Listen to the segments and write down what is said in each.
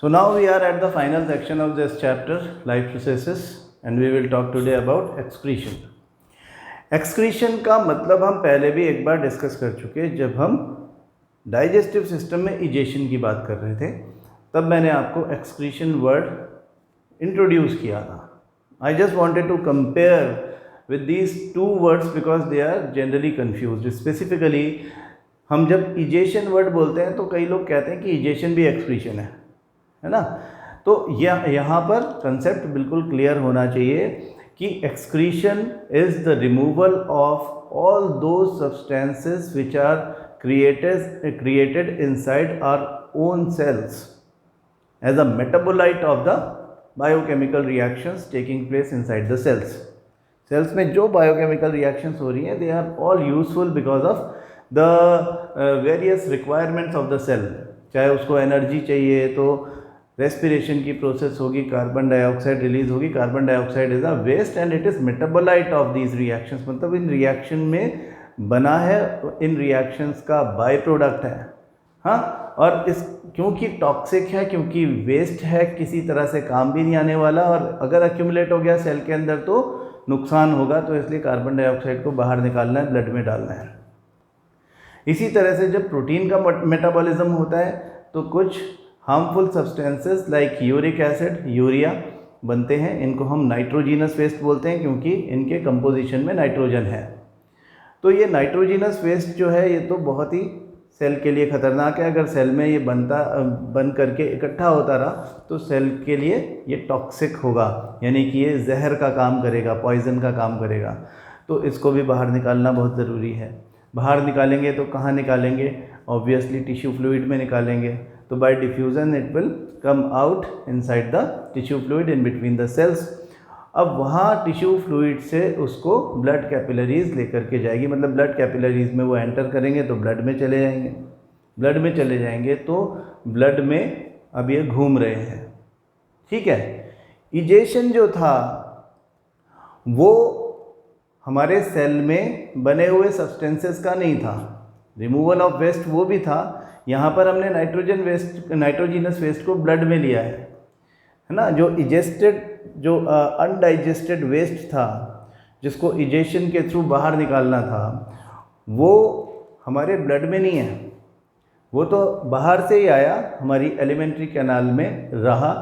So now we are at the final section of this chapter, life processes, and we will talk today about excretion. Excretion का मतलब हम पहले भी एक बार discuss कर चुके हैं जब हम डाइजेस्टिव सिस्टम में इजेशन की बात कर रहे थे, तब मैंने आपको एक्सक्रीशन वर्ड इंट्रोड्यूस किया था. I just wanted to compare with these two words because they are generally confused. Specifically हम जब इजेशन वर्ड बोलते हैं तो कई लोग कहते हैं कि इजेशन भी एक्सक्रीशन है ना. तो यहाँ पर कंसेप्ट बिल्कुल क्लियर होना चाहिए कि excretion is the removal of all those substances which are created inside our own cells as a metabolite of the biochemical reactions taking place inside the cells. Cells में जो biochemical reactions हो रही हैं, they are all useful because of the various requirements of the cell. चाहे उसको energy चाहिए तो respiration की प्रोसेस होगी, कार्बन डाइऑक्साइड रिलीज होगी. Carbon dioxide is a waste and it is metabolite of these reactions. मतलब इन रिएक्शन में बना है, इन रिएक्शंस का बाय प्रोडक्ट है. हाँ, और इस क्योंकि टॉक्सिक है, क्योंकि वेस्ट है, किसी तरह से काम भी नहीं आने वाला, और अगर एक्यूमुलेट हो गया सेल के अंदर तो नुकसान होगा. तो इसलिए कार्बन डाइऑक्साइड को बाहर निकालना है, ब्लड में डालना है. इसी तरह से जब प्रोटीन का मेटाबॉलिज्म होता है तो कुछ harmful substances like uric acid, urea बनते हैं. इनको हम नाइट्रोजीनस वेस्ट बोलते हैं क्योंकि इनके कंपोजिशन में नाइट्रोजन है. तो ये नाइट्रोजीनस वेस्ट जो है ये तो बहुत ही सेल के लिए ख़तरनाक है. अगर सेल में ये बन करके इकट्ठा होता रहा तो सेल के लिए ये टॉक्सिक होगा, यानी कि ये जहर का काम करेगा, पॉइजन का काम करेगा. तो इसको भी बाहर निकालना बहुत ज़रूरी है. बाहर निकालेंगे तो कहाँ निकालेंगे? ऑब्वियसली टिश्यू फ्लूइड में निकालेंगे. तो by diffusion it will come out inside the tissue fluid in between the cells. अब वहाँ टिश्यू फ्लूइड से उसको ब्लड कैपिलरीज लेकर के जाएगी. मतलब ब्लड कैपिलरीज में वो एंटर करेंगे तो ब्लड में चले जाएंगे. ब्लड में चले जाएंगे तो ब्लड में अब ये घूम रहे हैं. ठीक है. इजेशन जो था वो हमारे सेल में बने हुए सब्सटेंसेस का नहीं था. रिमूवल ऑफ वेस्ट वो भी था. यहाँ पर हमने नाइट्रोजीनस वेस्ट को ब्लड में लिया है ना. जो अनडाइजेस्टेड वेस्ट था, जिसको इजेशन के थ्रू बाहर निकालना था, वो हमारे ब्लड में नहीं है. वो तो बाहर से ही आया, हमारी एलिमेंट्री कैनाल में रहा,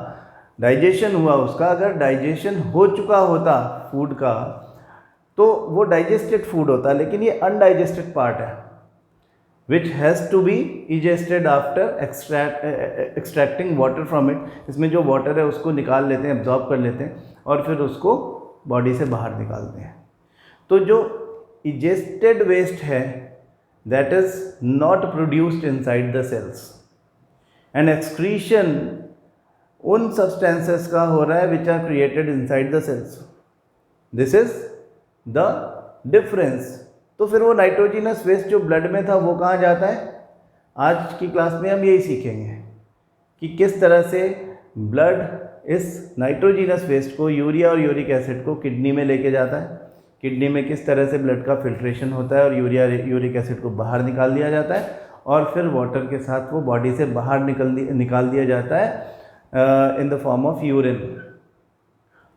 डाइजेशन हुआ उसका. अगर डाइजेशन हो चुका होता फूड का तो वो डाइजेस्टेड फूड होता, लेकिन ये अनडाइजेस्टेड पार्ट है which has to be digested after extracting water from it. इसमें जो वाटर है उसको निकाल लेते हैं, एब्जॉर्ब कर लेते हैं और फिर उसको बॉडी से बाहर निकालते हैं. तो जो digested वेस्ट है that is not produced inside the cells, and excretion उन substances का हो रहा है which are created inside the cells. This is the difference. तो फिर वो नाइट्रोजीनस वेस्ट जो ब्लड में था वो कहाँ जाता है? आज की क्लास में हम यही सीखेंगे कि किस तरह से ब्लड इस नाइट्रोजीनस वेस्ट को, यूरिया और यूरिक एसिड को किडनी में लेके जाता है. किडनी में किस तरह से ब्लड का फिल्ट्रेशन होता है और यूरिक एसिड को बाहर निकाल दिया जाता है और फिर वाटर के साथ वो बॉडी से बाहर निकाल दिया जाता है इन द फॉर्म ऑफ यूरिन.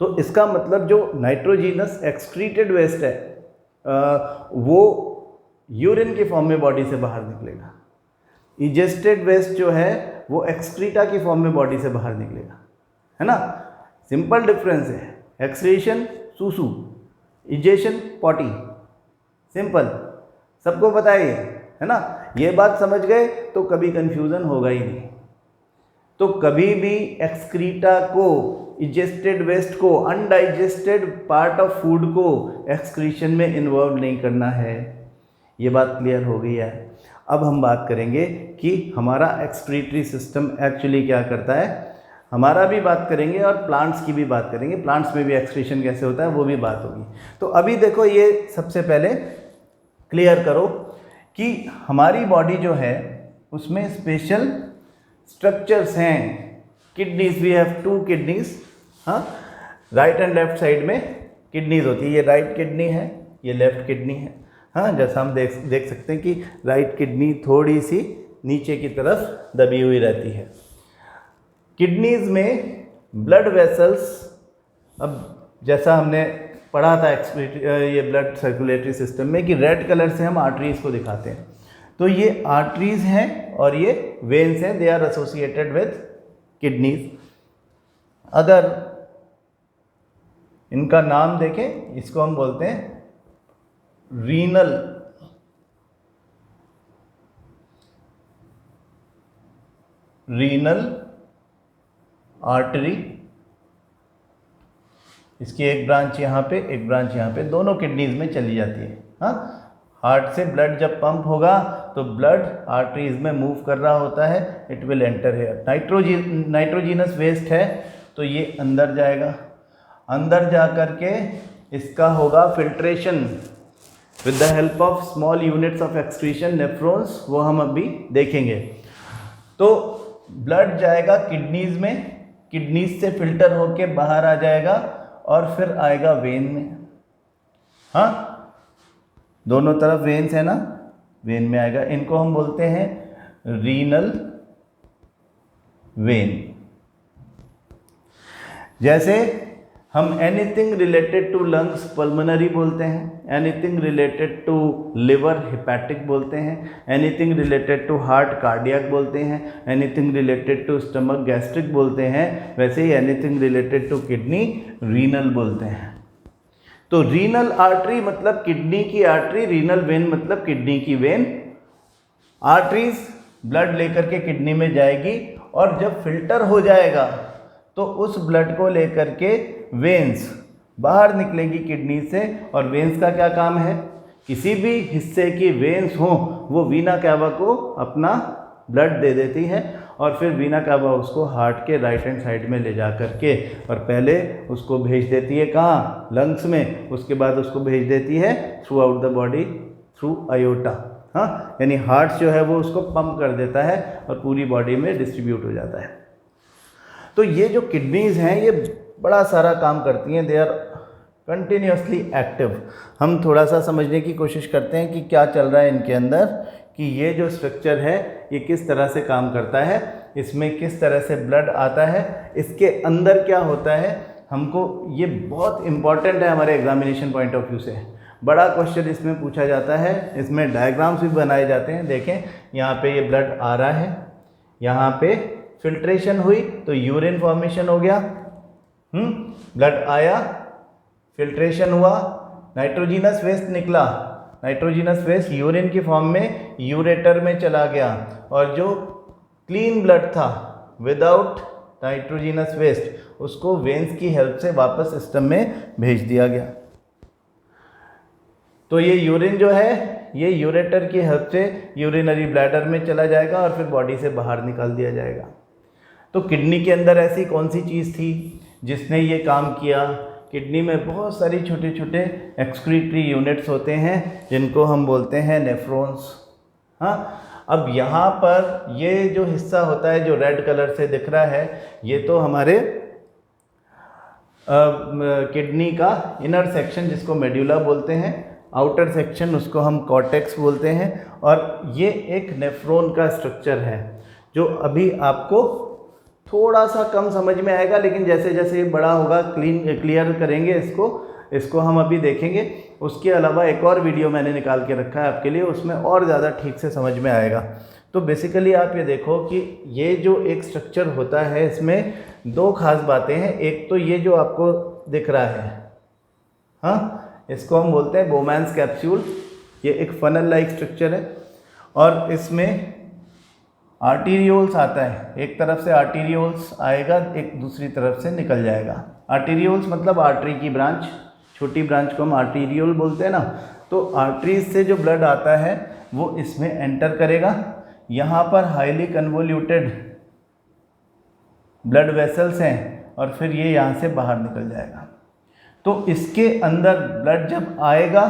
तो इसका मतलब जो नाइट्रोजीनस एक्सक्रीटेड वेस्ट है वो यूरिन के फॉर्म में बॉडी से बाहर निकलेगा. इजेस्टेड वेस्ट जो है वो एक्सक्रीटा की फॉर्म में बॉडी से बाहर निकलेगा, है ना. सिंपल डिफरेंस है. एक्सक्रीशन सूसू, इजेशन पॉटी. सिंपल, सबको पता है ना. ये बात समझ गए तो कभी कंफ्यूजन होगा ही नहीं. तो कभी भी एक्सक्रीटा को, इजेस्टेड वेस्ट को, अनडाइजेस्टेड पार्ट ऑफ फूड को एक्सक्रीशन में इन्वॉल्व नहीं करना है. ये बात क्लियर हो गई है. अब हम बात करेंगे कि हमारा एक्सक्रीटरी सिस्टम एक्चुअली क्या करता है. हमारा भी बात करेंगे और प्लांट्स की भी बात करेंगे. प्लांट्स में भी एक्सक्रीशन कैसे होता है वो भी बात होगी. तो अभी देखो, ये सबसे पहले क्लियर करो कि हमारी बॉडी जो है उसमें स्पेशल स्ट्रक्चर्स हैं. Kidneys, we have 2 kidneys. हाँ, राइट एंड लेफ्ट साइड में किडनीज होती है. ये राइट किडनी है, ये लेफ्ट किडनी है. हाँ, जैसा हम देख सकते हैं कि राइट किडनी थोड़ी सी नीचे की तरफ दबी हुई रहती है. किडनीज में ब्लड वेसल्स, अब जैसा हमने पढ़ा था ये ब्लड सर्कुलेटरी सिस्टम में कि रेड कलर से हम आर्टरीज को दिखाते हैं, तो ये आर्टरीज हैं और ये वेन्स हैं, they are associated with kidneys. अगर इनका नाम देखें, इसको हम बोलते हैं रीनल आर्टरी। इसकी एक ब्रांच यहाँ पे, एक ब्रांच यहाँ पे, दोनों किडनीज में चली जाती है। हाँ, हार्ट से ब्लड जब पंप होगा तो ब्लड आर्टरीज में मूव कर रहा होता है, it will enter here. Nitrogenous waste है तो ये अंदर जाएगा, अंदर जा कर के इसका होगा filtration with the help of small units of excretion, nephrons, वो हम अभी देखेंगे। तो ब्लड जाएगा किडनीज में, किडनीज से फिल्टर होके बाहर आ जाएगा और फिर आएगा वेन में। हाँ, दोनों तरफ वेन्स है ना, वेन में आएगा। इनको हम बोलते हैं रीनल वेन। जैसे हम anything related to lungs pulmonary बोलते हैं, anything related to liver hepatic बोलते हैं, anything related to heart cardiac बोलते हैं, anything related to stomach gastric बोलते हैं, वैसे ही anything related to kidney renal बोलते हैं। तो रीनल आर्टरी मतलब किडनी की आर्टरी, रीनल वेन मतलब किडनी की वेन। आर्टरीज ब्लड लेकर के किडनी में जाएगी और जब फिल्टर हो जाएगा तो उस ब्लड को लेकर के वेन्स बाहर निकलेंगी किडनी से। और वेन्स का क्या काम है, किसी भी हिस्से की वेन्स हो वो वीना कैवा को अपना ब्लड दे देती है और फिर वीना कैवा उसको हार्ट के राइट हैंड साइड में ले जा कर के और पहले उसको भेज देती है कहाँ, लंग्स में, उसके बाद उसको भेज देती है through out the body through iota. हाँ, यानी हार्ट जो है वो उसको पंप कर देता है और पूरी बॉडी में डिस्ट्रीब्यूट हो जाता है। तो ये जो किडनीज हैं ये बड़ा सारा काम करती हैं, दे आर कंटिन्यूसली एक्टिव। हम थोड़ा सा समझने की कोशिश करते हैं कि क्या चल रहा है इनके अंदर, कि ये जो स्ट्रक्चर है ये किस तरह से काम करता है, इसमें किस तरह से ब्लड आता है, इसके अंदर क्या होता है। हमको ये बहुत इम्पॉर्टेंट है हमारे एग्जामिनेशन पॉइंट ऑफ व्यू से, बड़ा क्वेश्चन इसमें पूछा जाता है। इसमें डायग्राम्स भी बनाए जाते हैं। देखें, यहाँ पे ये ब्लड आ रहा है, यहाँ पे फिल्ट्रेशन हुई तो यूरिन फॉर्मेशन हो गया, ब्लड आया, फिल्ट्रेशन हुआ, नाइट्रोजीनस वेस्ट निकला, नाइट्रोजीनस वेस्ट यूरिन की फॉर्म में यूरेटर में चला गया और जो क्लीन ब्लड था विदाउट नाइट्रोजीनस वेस्ट उसको वेन्स की हेल्प से वापस सिस्टम में भेज दिया गया। तो ये यूरिन जो है ये यूरेटर की हेल्प से यूरिनरी ब्लैडर में चला जाएगा और फिर बॉडी से बाहर निकाल दिया जाएगा। तो किडनी के अंदर ऐसी कौन सी चीज़ थी जिसने ये काम किया। किडनी में बहुत सारी छोटे छोटे एक्सक्रीटरी यूनिट्स होते हैं जिनको हम बोलते हैं नेफ्रॉन्स। हाँ, अब यहाँ पर ये जो हिस्सा होता है जो रेड कलर से दिख रहा है ये तो हमारे किडनी का इनर सेक्शन जिसको मेड्यूला बोलते हैं, आउटर सेक्शन उसको हम कॉर्टेक्स बोलते हैं, और ये एक नेफ्रॉन का स्ट्रक्चर है जो अभी आपको थोड़ा सा कम समझ में आएगा, लेकिन जैसे जैसे ये बड़ा होगा क्लियर करेंगे इसको हम अभी देखेंगे। उसके अलावा एक और वीडियो मैंने निकाल के रखा है आपके लिए, उसमें और ज़्यादा ठीक से समझ में आएगा। तो बेसिकली आप ये देखो कि ये जो एक स्ट्रक्चर होता है इसमें दो खास बातें हैं। एक तो ये जो आपको दिख रहा है, हाँ, इसको हम बोलते हैं बोमैन्स कैप्सूल। ये एक फनल लाइक स्ट्रक्चर है और इसमें आर्टीरियोल्स आता है। एक तरफ से आर्टीरियोल्स आएगा, एक दूसरी तरफ से निकल जाएगा। आर्टीरियोल्स मतलब आर्टरी की ब्रांच, छोटी ब्रांच को हम आर्टीरियोल बोलते हैं ना। तो आर्टरीज से जो ब्लड आता है वो इसमें एंटर करेगा। यहाँ पर हाईली कन्वोल्यूटेड ब्लड वेसल्स हैं और फिर ये यहाँ से बाहर निकल जाएगा। तो इसके अंदर ब्लड जब आएगा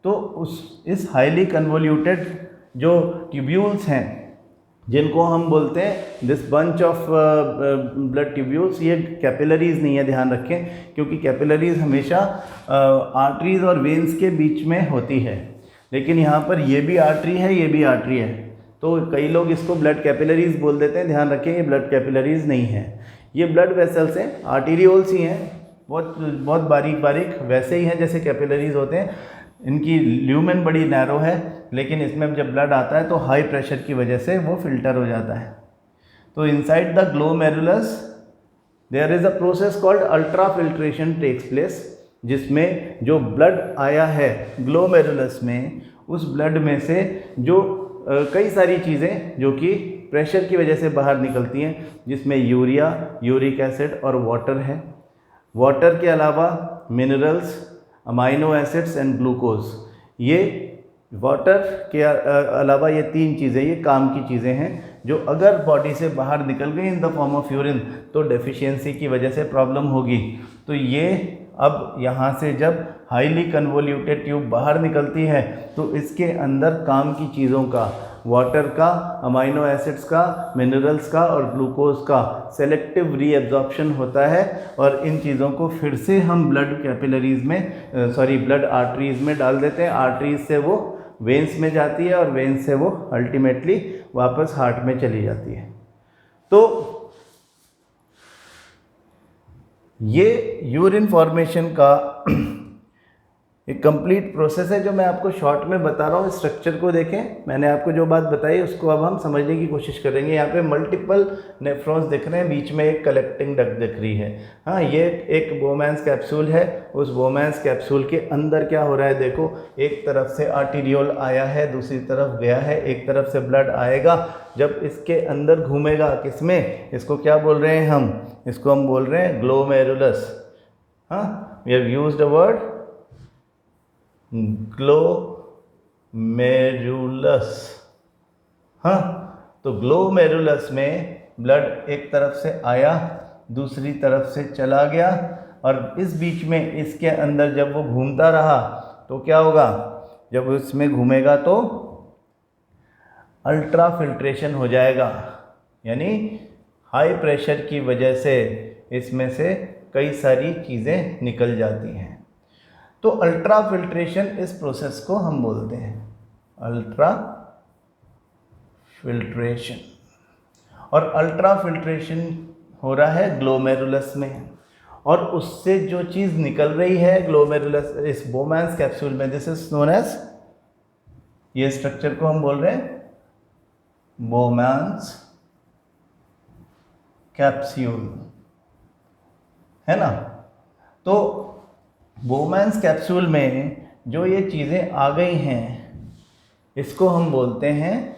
तो इस हाईली कन्वोल्यूटेड जो ट्यूब्यूल्स हैं जिनको हम बोलते हैं this bunch of blood tubules, ये कैपिलरीज नहीं है, ध्यान रखें, क्योंकि कैपिलरीज हमेशा आर्टरीज और वेन्स के बीच में होती है, लेकिन यहाँ पर ये भी आर्टरी है, ये भी आर्टरी है। तो कई लोग इसको ब्लड कैपिलरीज बोल देते हैं, ध्यान रखें ये ब्लड कैपिलरीज नहीं है, ये ब्लड वेसल्स हैं, आर्टीरियोल्स ही हैं, बहुत बहुत बारीक बारीक वैसे ही हैं जैसे कैपिलरीज होते हैं। इनकी ल्यूमेन बड़ी नैरो है, लेकिन इसमें जब ब्लड आता है तो हाई प्रेशर की वजह से वो फिल्टर हो जाता है। तो inside the glomerulus there is a process called ultrafiltration takes place, जिसमें जो ब्लड आया है ग्लोमेरुलस में, उस ब्लड में से जो कई सारी चीज़ें जो कि प्रेशर की वजह से बाहर निकलती हैं, जिसमें यूरिया, यूरिक एसिड और वाटर है। वाटर के अलावा minerals, amino acids and glucose, ये वाटर के अलावा ये 3 चीज़ें, ये काम की चीज़ें हैं जो अगर बॉडी से बाहर निकल गई इन द फॉर्म ऑफ यूरिन तो डेफिशिएंसी की वजह से प्रॉब्लम होगी। तो ये अब यहाँ से जब हाईली कन्वोल्यूटेड ट्यूब बाहर निकलती है तो इसके अंदर काम की चीज़ों का, वाटर का, अमाइनो एसिड्स का, मिनरल्स का और ग्लूकोज का सेलेक्टिव रीएब्जॉर्प्शन होता है, और इन चीज़ों को फिर से हम ब्लड कैपिलरीज में ब्लड आर्टरीज में डाल देते हैं। आर्टरीज से वो वेंस में जाती है और वेंस से वो अल्टीमेटली वापस हार्ट में चली जाती है। तो ये यूरिन फॉर्मेशन का एक कंप्लीट प्रोसेस है जो मैं आपको शॉर्ट में बता रहा हूँ। स्ट्रक्चर को देखें, मैंने आपको जो बात बताई उसको अब हम समझने की कोशिश करेंगे। यहाँ पे मल्टीपल नेफ्रॉन्स दिख रहे हैं, बीच में एक कलेक्टिंग डक्ट दिख रही है। हाँ, ये एक बोमैंस कैप्सूल है। उस बोमैंस कैप्सूल के अंदर क्या हो रहा है देखो, एक तरफ से आर्टीरियोल आया है, दूसरी तरफ गया है, एक तरफ से ब्लड आएगा, जब इसके अंदर घूमेगा किसमें, इसको क्या बोल रहे हैं हम, इसको हम बोल रहे हैं ग्लोमेरुलस। हाँ, we have used a word glomerulus. हाँ, तो ग्लोमेरुलस में ब्लड एक तरफ से आया, दूसरी तरफ से चला गया, और इस बीच में इसके अंदर जब वो घूमता रहा तो क्या होगा, जब इसमें घूमेगा तो अल्ट्रा फिल्ट्रेशन हो जाएगा, यानी हाई प्रेशर की वजह से इसमें से कई सारी चीज़ें निकल जाती हैं। तो अल्ट्रा फिल्ट्रेशन, इस प्रोसेस को हम बोलते हैं अल्ट्रा फिल्ट्रेशन। और अल्ट्रा फिल्ट्रेशन हो रहा है ग्लोमेरुलस में, और उससे जो चीज़ निकल रही है ग्लोमेरुलस इस बोमैंस कैप्सूल में, दिस इज नोन एज, ये स्ट्रक्चर को हम बोल रहे हैं बोमैंस कैप्सूल, है ना। तो बोमैंस कैप्सूल में जो ये चीज़ें आ गई हैं इसको हम बोलते हैं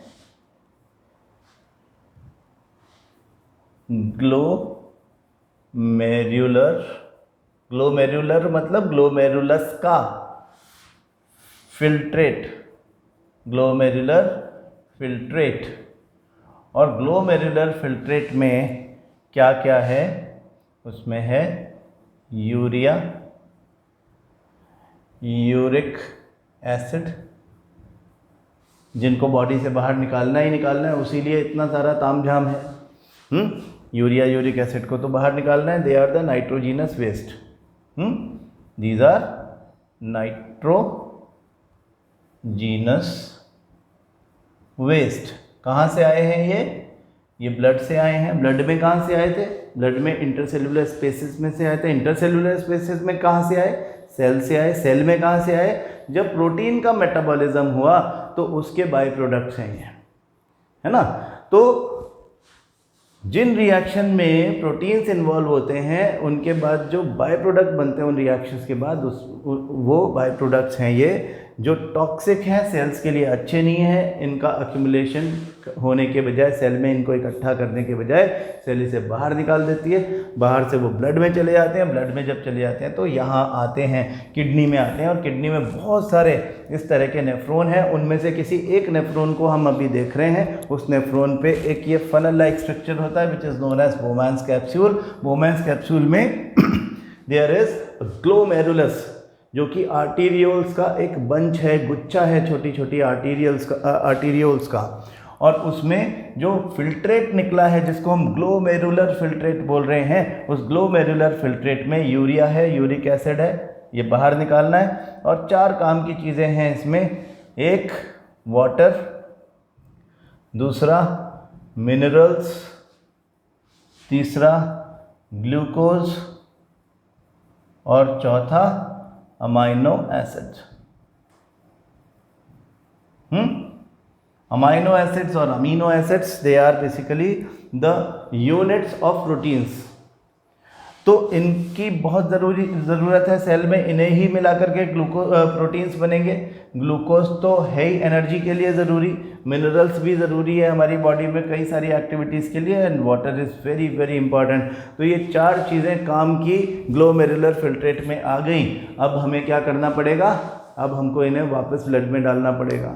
ग्लोमेरुलर। ग्लोमेरुलर मतलब ग्लोमेरुलस का फिल्ट्रेट, ग्लोमेरुलर फिल्ट्रेट। और ग्लोमेरुलर फिल्ट्रेट में क्या क्या है, उसमें है यूरिया, यूरिक एसिड, जिनको बॉडी से बाहर निकालना ही निकालना है, उसीलिए इतना सारा तामझाम है। यूरिया, यूरिक एसिड को तो बाहर निकालना है, they are the nitrogenous waste, these are nitrogenous waste. कहाँ से आए हैं ये ब्लड से आए हैं। ब्लड में कहाँ से आए थे, ब्लड में इंटरसेलुलर स्पेसिस में से आए थे। इंटरसेलुलर स्पेसिस में कहाँ से आए, सेल से आए। सेल में कहाँ से आए, जब प्रोटीन का मेटाबॉलिज्म हुआ तो उसके बाय प्रोडक्ट्स हैं ये, है ना। तो जिन रिएक्शन में प्रोटीन्स इन्वॉल्व होते हैं उनके बाद जो बाय प्रोडक्ट बनते हैं उन रिएक्शंस के बाद वो बाय प्रोडक्ट्स हैं ये जो टॉक्सिक हैं, सेल्स के लिए अच्छे नहीं हैं। इनका एक्यूमुलेशन होने के बजाय, सेल में इनको इकट्ठा करने के बजाय सेल इसे बाहर निकाल देती है। बाहर से वो ब्लड में चले जाते हैं। ब्लड में जब चले जाते हैं तो यहाँ आते हैं, किडनी में आते हैं, और किडनी में बहुत सारे इस तरह के नेफ्रॉन हैं। उनमें से किसी एक नेफ्रॉन को हम अभी देख रहे हैं। उस नेफ्रॉन पे एक ये फनल लाइक स्ट्रक्चर होता है which is known as Bowman's capsule. Bowman's capsule में देयर इज ग्लोमेरुलस, जो कि आर्टीरियोल्स का एक बंच है, गुच्छा है, छोटी छोटी आर्टीरियोल्स का। और उसमें जो फिल्ट्रेट निकला है जिसको हम ग्लोमेरुलर फिल्ट्रेट बोल रहे हैं, उस ग्लोमेरुलर फिल्ट्रेट में यूरिया है, यूरिक एसिड है, ये बाहर निकालना है। और 4 काम की चीज़ें हैं इसमें, एक वाटर, दूसरा मिनरल्स, तीसरा ग्लूकोज और चौथा अमाइनो एसिड। अमाइनो एसिड्स और amino acids they are basically the units of proteins. तो इनकी बहुत ज़रूरत है सेल में, इन्हें ही मिलाकर के प्रोटीन्स बनेंगे। ग्लूकोज तो है ही एनर्जी के लिए ज़रूरी, मिनरल्स भी ज़रूरी है हमारी बॉडी में कई सारी एक्टिविटीज़ के लिए, and water is very very important. तो ये चार चीज़ें काम की ग्लोमेरुलर फिल्ट्रेट में आ गई। अब हमें क्या करना पड़ेगा, अब हमको इन्हें वापस ब्लड में डालना पड़ेगा।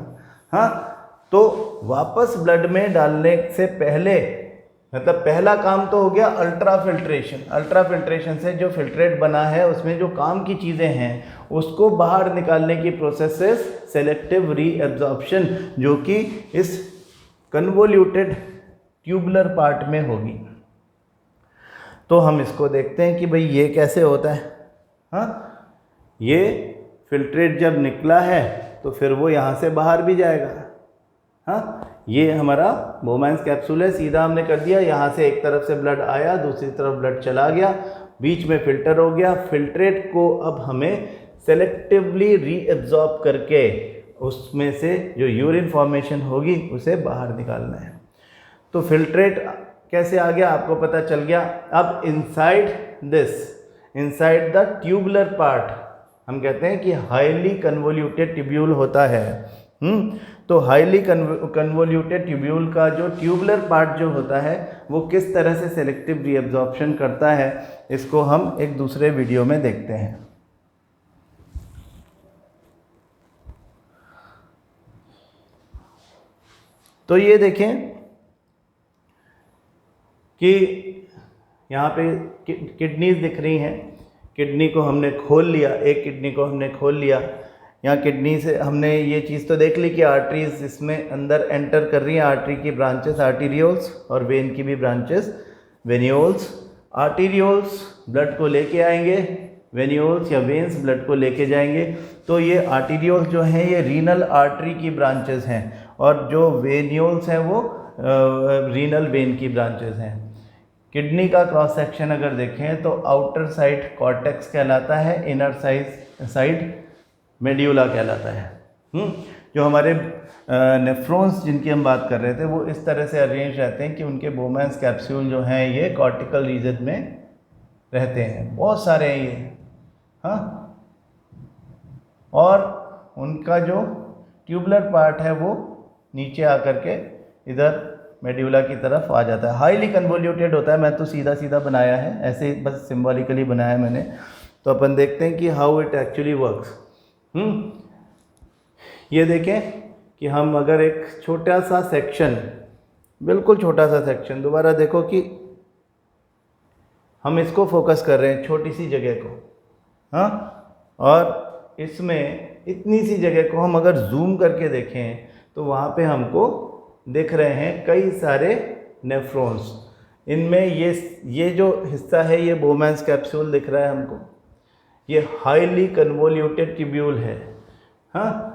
हाँ, तो वापस ब्लड में डालने से पहले मतलब पहला काम तो हो गया अल्ट्रा फिल्ट्रेशन। अल्ट्रा फिल्ट्रेशन से जो फिल्ट्रेट बना है उसमें जो काम की चीज़ें हैं उसको बाहर निकालने की प्रोसेस से सेलेक्टिव रीएब्जॉर्प्शन, जो कि इस कन्वोल्यूटेड ट्यूबुलर पार्ट में होगी। तो हम इसको देखते हैं कि भाई ये कैसे होता है। हाँ, ये फिल्ट्रेट जब निकला है तो फिर वो यहाँ से बाहर भी जाएगा। हाँ, ये हमारा बोमैन्स कैप्सूल है, सीधा हमने कर दिया, यहाँ से एक तरफ से ब्लड आया, दूसरी तरफ ब्लड चला गया, बीच में फिल्टर हो गया। फिल्ट्रेट को अब हमें सेलेक्टिवली रीएब्जॉर्ब करके उसमें से जो यूरिन फॉर्मेशन होगी उसे बाहर निकालना है। तो फिल्ट्रेट कैसे आ गया आपको पता चल गया। अब इनसाइड द ट्यूबुलर पार्ट हम कहते हैं कि हाईली कन्वोल्यूटेड ट्यूब्यूल होता है। तो हाईली कन्वोल्यूटेड ट्यूब्यूल का जो ट्यूबुलर पार्ट जो होता है वो किस तरह से सेलेक्टिव रीअब्जॉर्प्शन करता है, इसको हम एक दूसरे वीडियो में देखते हैं। तो ये देखें कि यहाँ पे किडनीज दिख रही हैं। किडनी को हमने खोल लिया, एक किडनी को हमने खोल लिया। यहाँ किडनी से हमने ये चीज़ तो देख ली कि आर्टरीज इसमें अंदर एंटर कर रही हैं, आर्टरी की ब्रांचेस आर्टीरियोल्स और वेन की भी ब्रांचेस वेन्यूल्स। आर्टीरियोल्स ब्लड को लेके आएंगे, वेन्यूल्स या वेन्स ब्लड को लेके जाएंगे। तो ये आर्टीरियोल्स जो हैं ये रीनल आर्टरी की ब्रांचेस हैं और जो वेन्यूल्स हैं वो रीनल वेन की ब्रांचेस हैं। किडनी का क्रॉस सेक्शन अगर देखें तो आउटर साइड कॉर्टेक्स कहलाता है, इनर साइड मेड्यूला कहलाता है। जो हमारे नेफ्रॉन्स जिनकी हम बात कर रहे थे वो इस तरह से अरेंज रहते हैं कि उनके बोमैन्स कैप्सूल जो हैं ये कॉर्टिकल रीजन में रहते हैं, बहुत सारे हैं ये। हाँ, और उनका जो ट्यूबुलर पार्ट है वो नीचे आकर के इधर मेड्यूला की तरफ आ जाता है। हाईली कन्वोल्यूटेड होता है, मैं तो सीधा सीधा बनाया है, ऐसे ही बस सिम्बॉलिकली बनाया मैंने। तो अपन देखते हैं कि हाउ इट एक्चुअली वर्क्स। ये देखें कि हम अगर एक छोटा सा सेक्शन, बिल्कुल छोटा सा सेक्शन, दोबारा देखो कि हम इसको फोकस कर रहे हैं छोटी सी जगह को। हाँ, और इसमें इतनी सी जगह को हम अगर जूम करके देखें तो वहाँ पे हमको दिख रहे हैं कई सारे नेफ्रॉन्स। इनमें ये जो हिस्सा है ये बोमैन्स कैप्सूल दिख रहा है हमको, ये हाईली कन्वोल्यूटेड ट्यूब्यूल है। हाँ,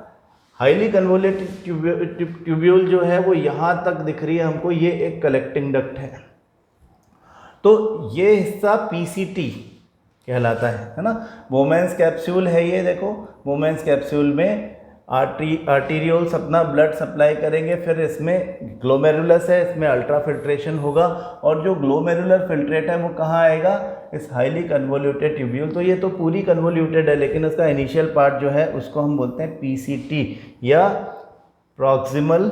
हाईली कन्वोल्यूटेड ट्यूब्यूल जो है वो यहाँ तक दिख रही है हमको, ये एक कलेक्टिंग डक्ट है। तो ये हिस्सा पीसीटी कहलाता है ना। बोमैन्स कैप्सूल है ये, देखो बोमैन्स कैप्सूल में आर्टीरियोल्स अपना ब्लड सप्लाई करेंगे, फिर इसमें ग्लोमेरुलस है, इसमें अल्ट्रा फिल्ट्रेशन होगा और जो ग्लोमेरुलर फिल्ट्रेट है वो कहाँ आएगा, इस हाईली कन्वोल्यूटेड ट्यूब्यूल। तो ये तो पूरी कन्वोल्यूटेड है लेकिन उसका इनिशियल पार्ट जो है उसको हम बोलते हैं पीसीटी या प्रॉक्सिमल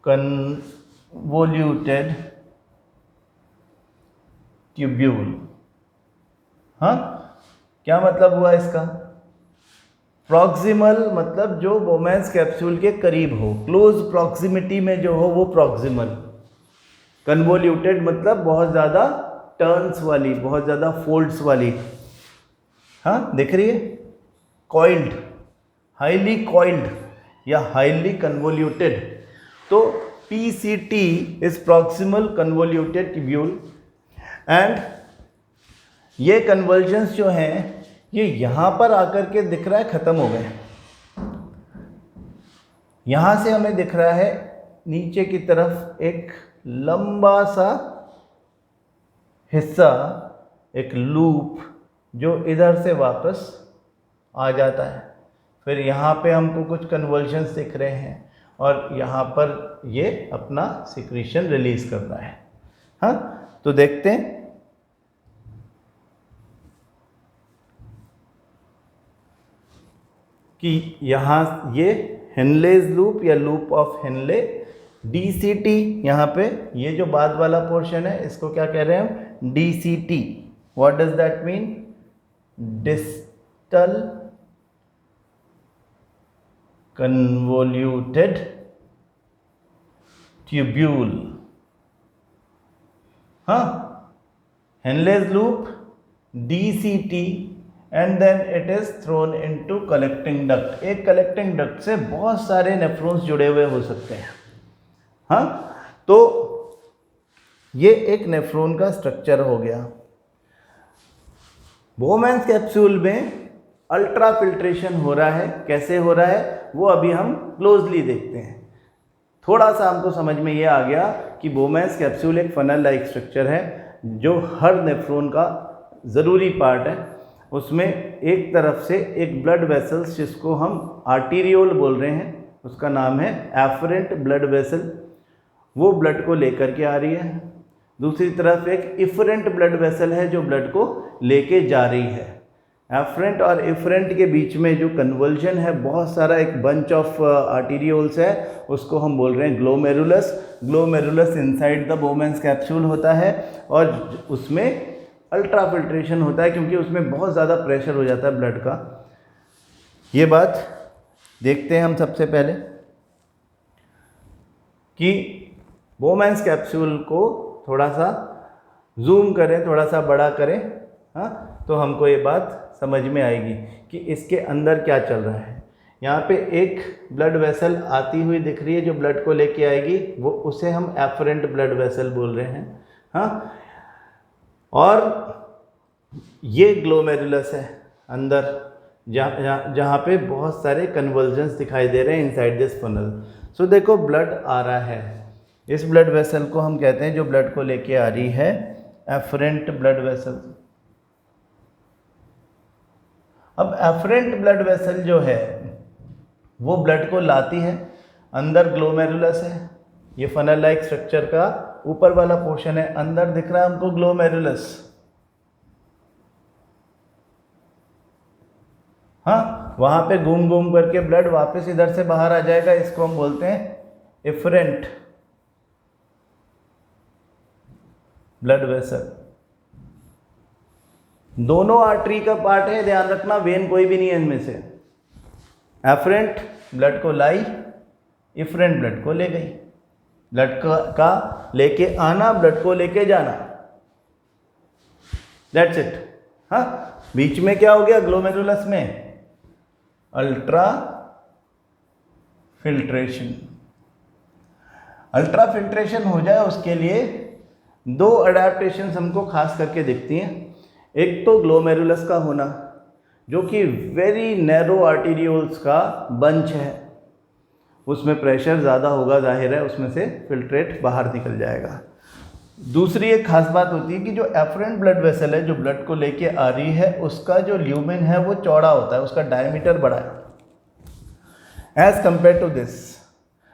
कन्वोल्यूटेड ट्यूब्यूल। हाँ, क्या मतलब हुआ इसका? प्रॉक्सिमल मतलब जो बोमैन्स कैप्सूल के करीब हो, क्लोज प्रॉक्सिमिटी में जो हो वो प्रॉक्सिमल। कन्वोल्यूटेड मतलब बहुत ज़्यादा टर्न्स वाली, बहुत ज़्यादा फोल्ड्स वाली। हाँ, दिख रही है, कॉइल्ड, हाईली कॉइल्ड या हाईली कन्वोल्यूटेड। तो PCT is proximal convoluted tubule and ये कन्वर्जन्स जो हैं ये यहाँ पर आकर के दिख रहा है ख़त्म हो गए। यहाँ से हमें दिख रहा है नीचे की तरफ एक लंबा सा हिस्सा, एक लूप जो इधर से वापस आ जाता है। फिर यहाँ पे हमको कुछ कन्वर्जन्स दिख रहे हैं और यहाँ पर ये अपना सिक्रीशन रिलीज कर रहा है। हाँ, तो देखते हैं कि यहाँ ये हेनलेज लूप या लूप ऑफ हेनले, DCT, यहाँ पे ये जो बाद वाला पोर्शन है इसको क्या कह रहे हैं हम, DCT। What does that mean? Distal convoluted tubule. हाँ, Henle's loop, DCT, and then it is thrown into collecting duct. एक कलेक्टिंग डक्ट से बहुत सारे नेफ्रॉन्स जुड़े हुए हो सकते हैं। हाँ, तो ये एक नेफ्रॉन का स्ट्रक्चर हो गया। बोहमैन्स कैप्सूल में अल्ट्रा फिल्ट्रेशन हो रहा है। कैसे हो रहा है वो अभी हम क्लोजली देखते हैं। थोड़ा सा हमको समझ में ये आ गया कि बोहमैन्स कैप्सूल एक फनल लाइक स्ट्रक्चर है जो हर नेफ्रॉन का ज़रूरी पार्ट है। उसमें एक तरफ से एक ब्लड वेसल्स जिसको हम आर्टीरियोल बोल रहे हैं, उसका नाम है एफरेंट ब्लड वेसल, वो ब्लड को लेकर के आ रही है। दूसरी तरफ एक इफरेंट ब्लड वेसल है जो ब्लड को लेके जा रही है। एफरेंट और इफरेंट के बीच में जो कन्वर्जन है, बहुत सारा एक बंच ऑफ आर्टीरियोल्स है, उसको हम बोल रहे हैं glomerulus. Glomerulus inside the Bowman's capsule होता है और उसमें अल्ट्रा फिल्ट्रेशन होता है क्योंकि उसमें बहुत ज़्यादा प्रेशर हो जाता है ब्लड का। ये बात देखते हैं हम सबसे पहले कि बोहमैन्स कैप्सूल को थोड़ा सा जूम करें, थोड़ा सा बड़ा करें, हाँ, तो हमको ये बात समझ में आएगी कि इसके अंदर क्या चल रहा है। यहाँ पे एक ब्लड वेसल आती हुई दिख रही है जो ब्लड को लेके आएगी, वो उसे हम एफरेंट ब्लड वेसल बोल रहे हैं। हाँ, और ये ग्लोमेरुलस है अंदर, जहाँ पे बहुत सारे कन्वर्जन्स दिखाई दे रहे हैं इनसाइड दिस फनल। सो देखो ब्लड आ रहा है, इस ब्लड वेसल को हम कहते हैं जो ब्लड को लेके आ रही है एफरेंट ब्लड वेसल। अब एफरेंट ब्लड वेसल जो है वो ब्लड को लाती है, अंदर ग्लोमेरुलस है, ये फनल लाइक स्ट्रक्चर का ऊपर वाला पोर्शन है, अंदर दिख रहा है हमको ग्लोमेरुलस। हाँ, वहां पे घूम घूम करके ब्लड वापस इधर से बाहर आ जाएगा, इसको हम बोलते हैं इफरेंट ब्लड वेसल। दोनों आर्टरी का पार्ट है, ध्यान रखना, वेन कोई भी नहीं है इनमें से। एफरेंट ब्लड को लाई, इफरेंट ब्लड को ले गई। ब्लड का लेके आना, ब्लड को लेके जाना, दैट्स इट। हाँ, बीच में क्या हो गया ग्लोमेरुलस में? Ultra filtration. अल्ट्रा फिल्ट्रेशन हो जाए उसके लिए दो अडेप्टेशंस हमको खास करके दिखती हैं। एक तो ग्लोमेरुलस का होना जो कि वेरी नैरो आर्टीरियोल्स का बंच है, उसमें प्रेशर ज़्यादा होगा, जाहिर है उसमें से फिल्ट्रेट बाहर निकल जाएगा। दूसरी एक खास बात होती है कि जो एफरेंट ब्लड वेसल है जो ब्लड को लेके आ रही है, उसका जो ल्यूमेन है वो चौड़ा होता है, उसका डायमीटर बड़ा है एज कंपेयर टू दिस।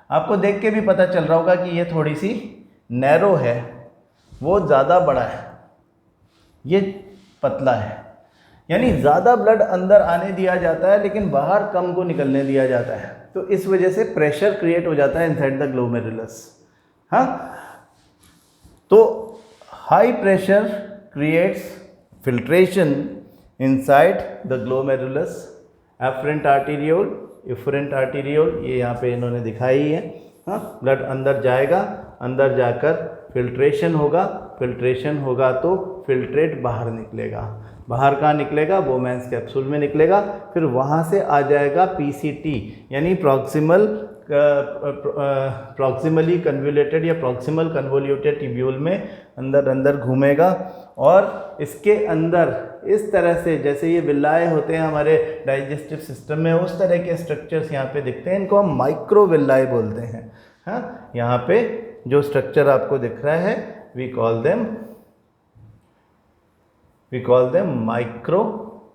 आपको देख के भी पता चल रहा होगा कि ये थोड़ी सी नैरो है, वो ज़्यादा बड़ा है, ये पतला है। यानी ज़्यादा ब्लड अंदर आने दिया जाता है लेकिन बाहर कम को निकलने दिया जाता है, तो इस वजह से प्रेशर क्रिएट हो जाता है इनसाइड द ग्लोमेरुलस। हाँ, तो high pressure creates filtration inside the glomerulus, afferent arteriole, efferent arteriole, ये यहाँ पे इन्होंने दिखाई है। हाँ, ब्लड अंदर जाएगा, अंदर जाकर फिल्ट्रेशन होगा, फिल्ट्रेशन होगा तो फिल्ट्रेट बाहर निकलेगा। बाहर कहाँ निकलेगा? बोहमैन्स कैप्सूल में निकलेगा। फिर वहाँ से आ जाएगा PCT यानी प्रॉक्सिमली कन्वोल्यूटेड या प्रॉक्सिमल कन्वोल्यूटेड ट्यूब्यूल में अंदर अंदर घूमेगा और इसके अंदर इस तरह से जैसे ये विल्लाए होते हैं हमारे डाइजेस्टिव सिस्टम में, उस तरह के स्ट्रक्चर्स यहाँ पे दिखते हैं, इनको हम माइक्रोविल्लाए बोलते हैं। हाँ, यहाँ पे जो स्ट्रक्चर आपको दिख रहा है वी कॉल देम माइक्रोविल्लाए।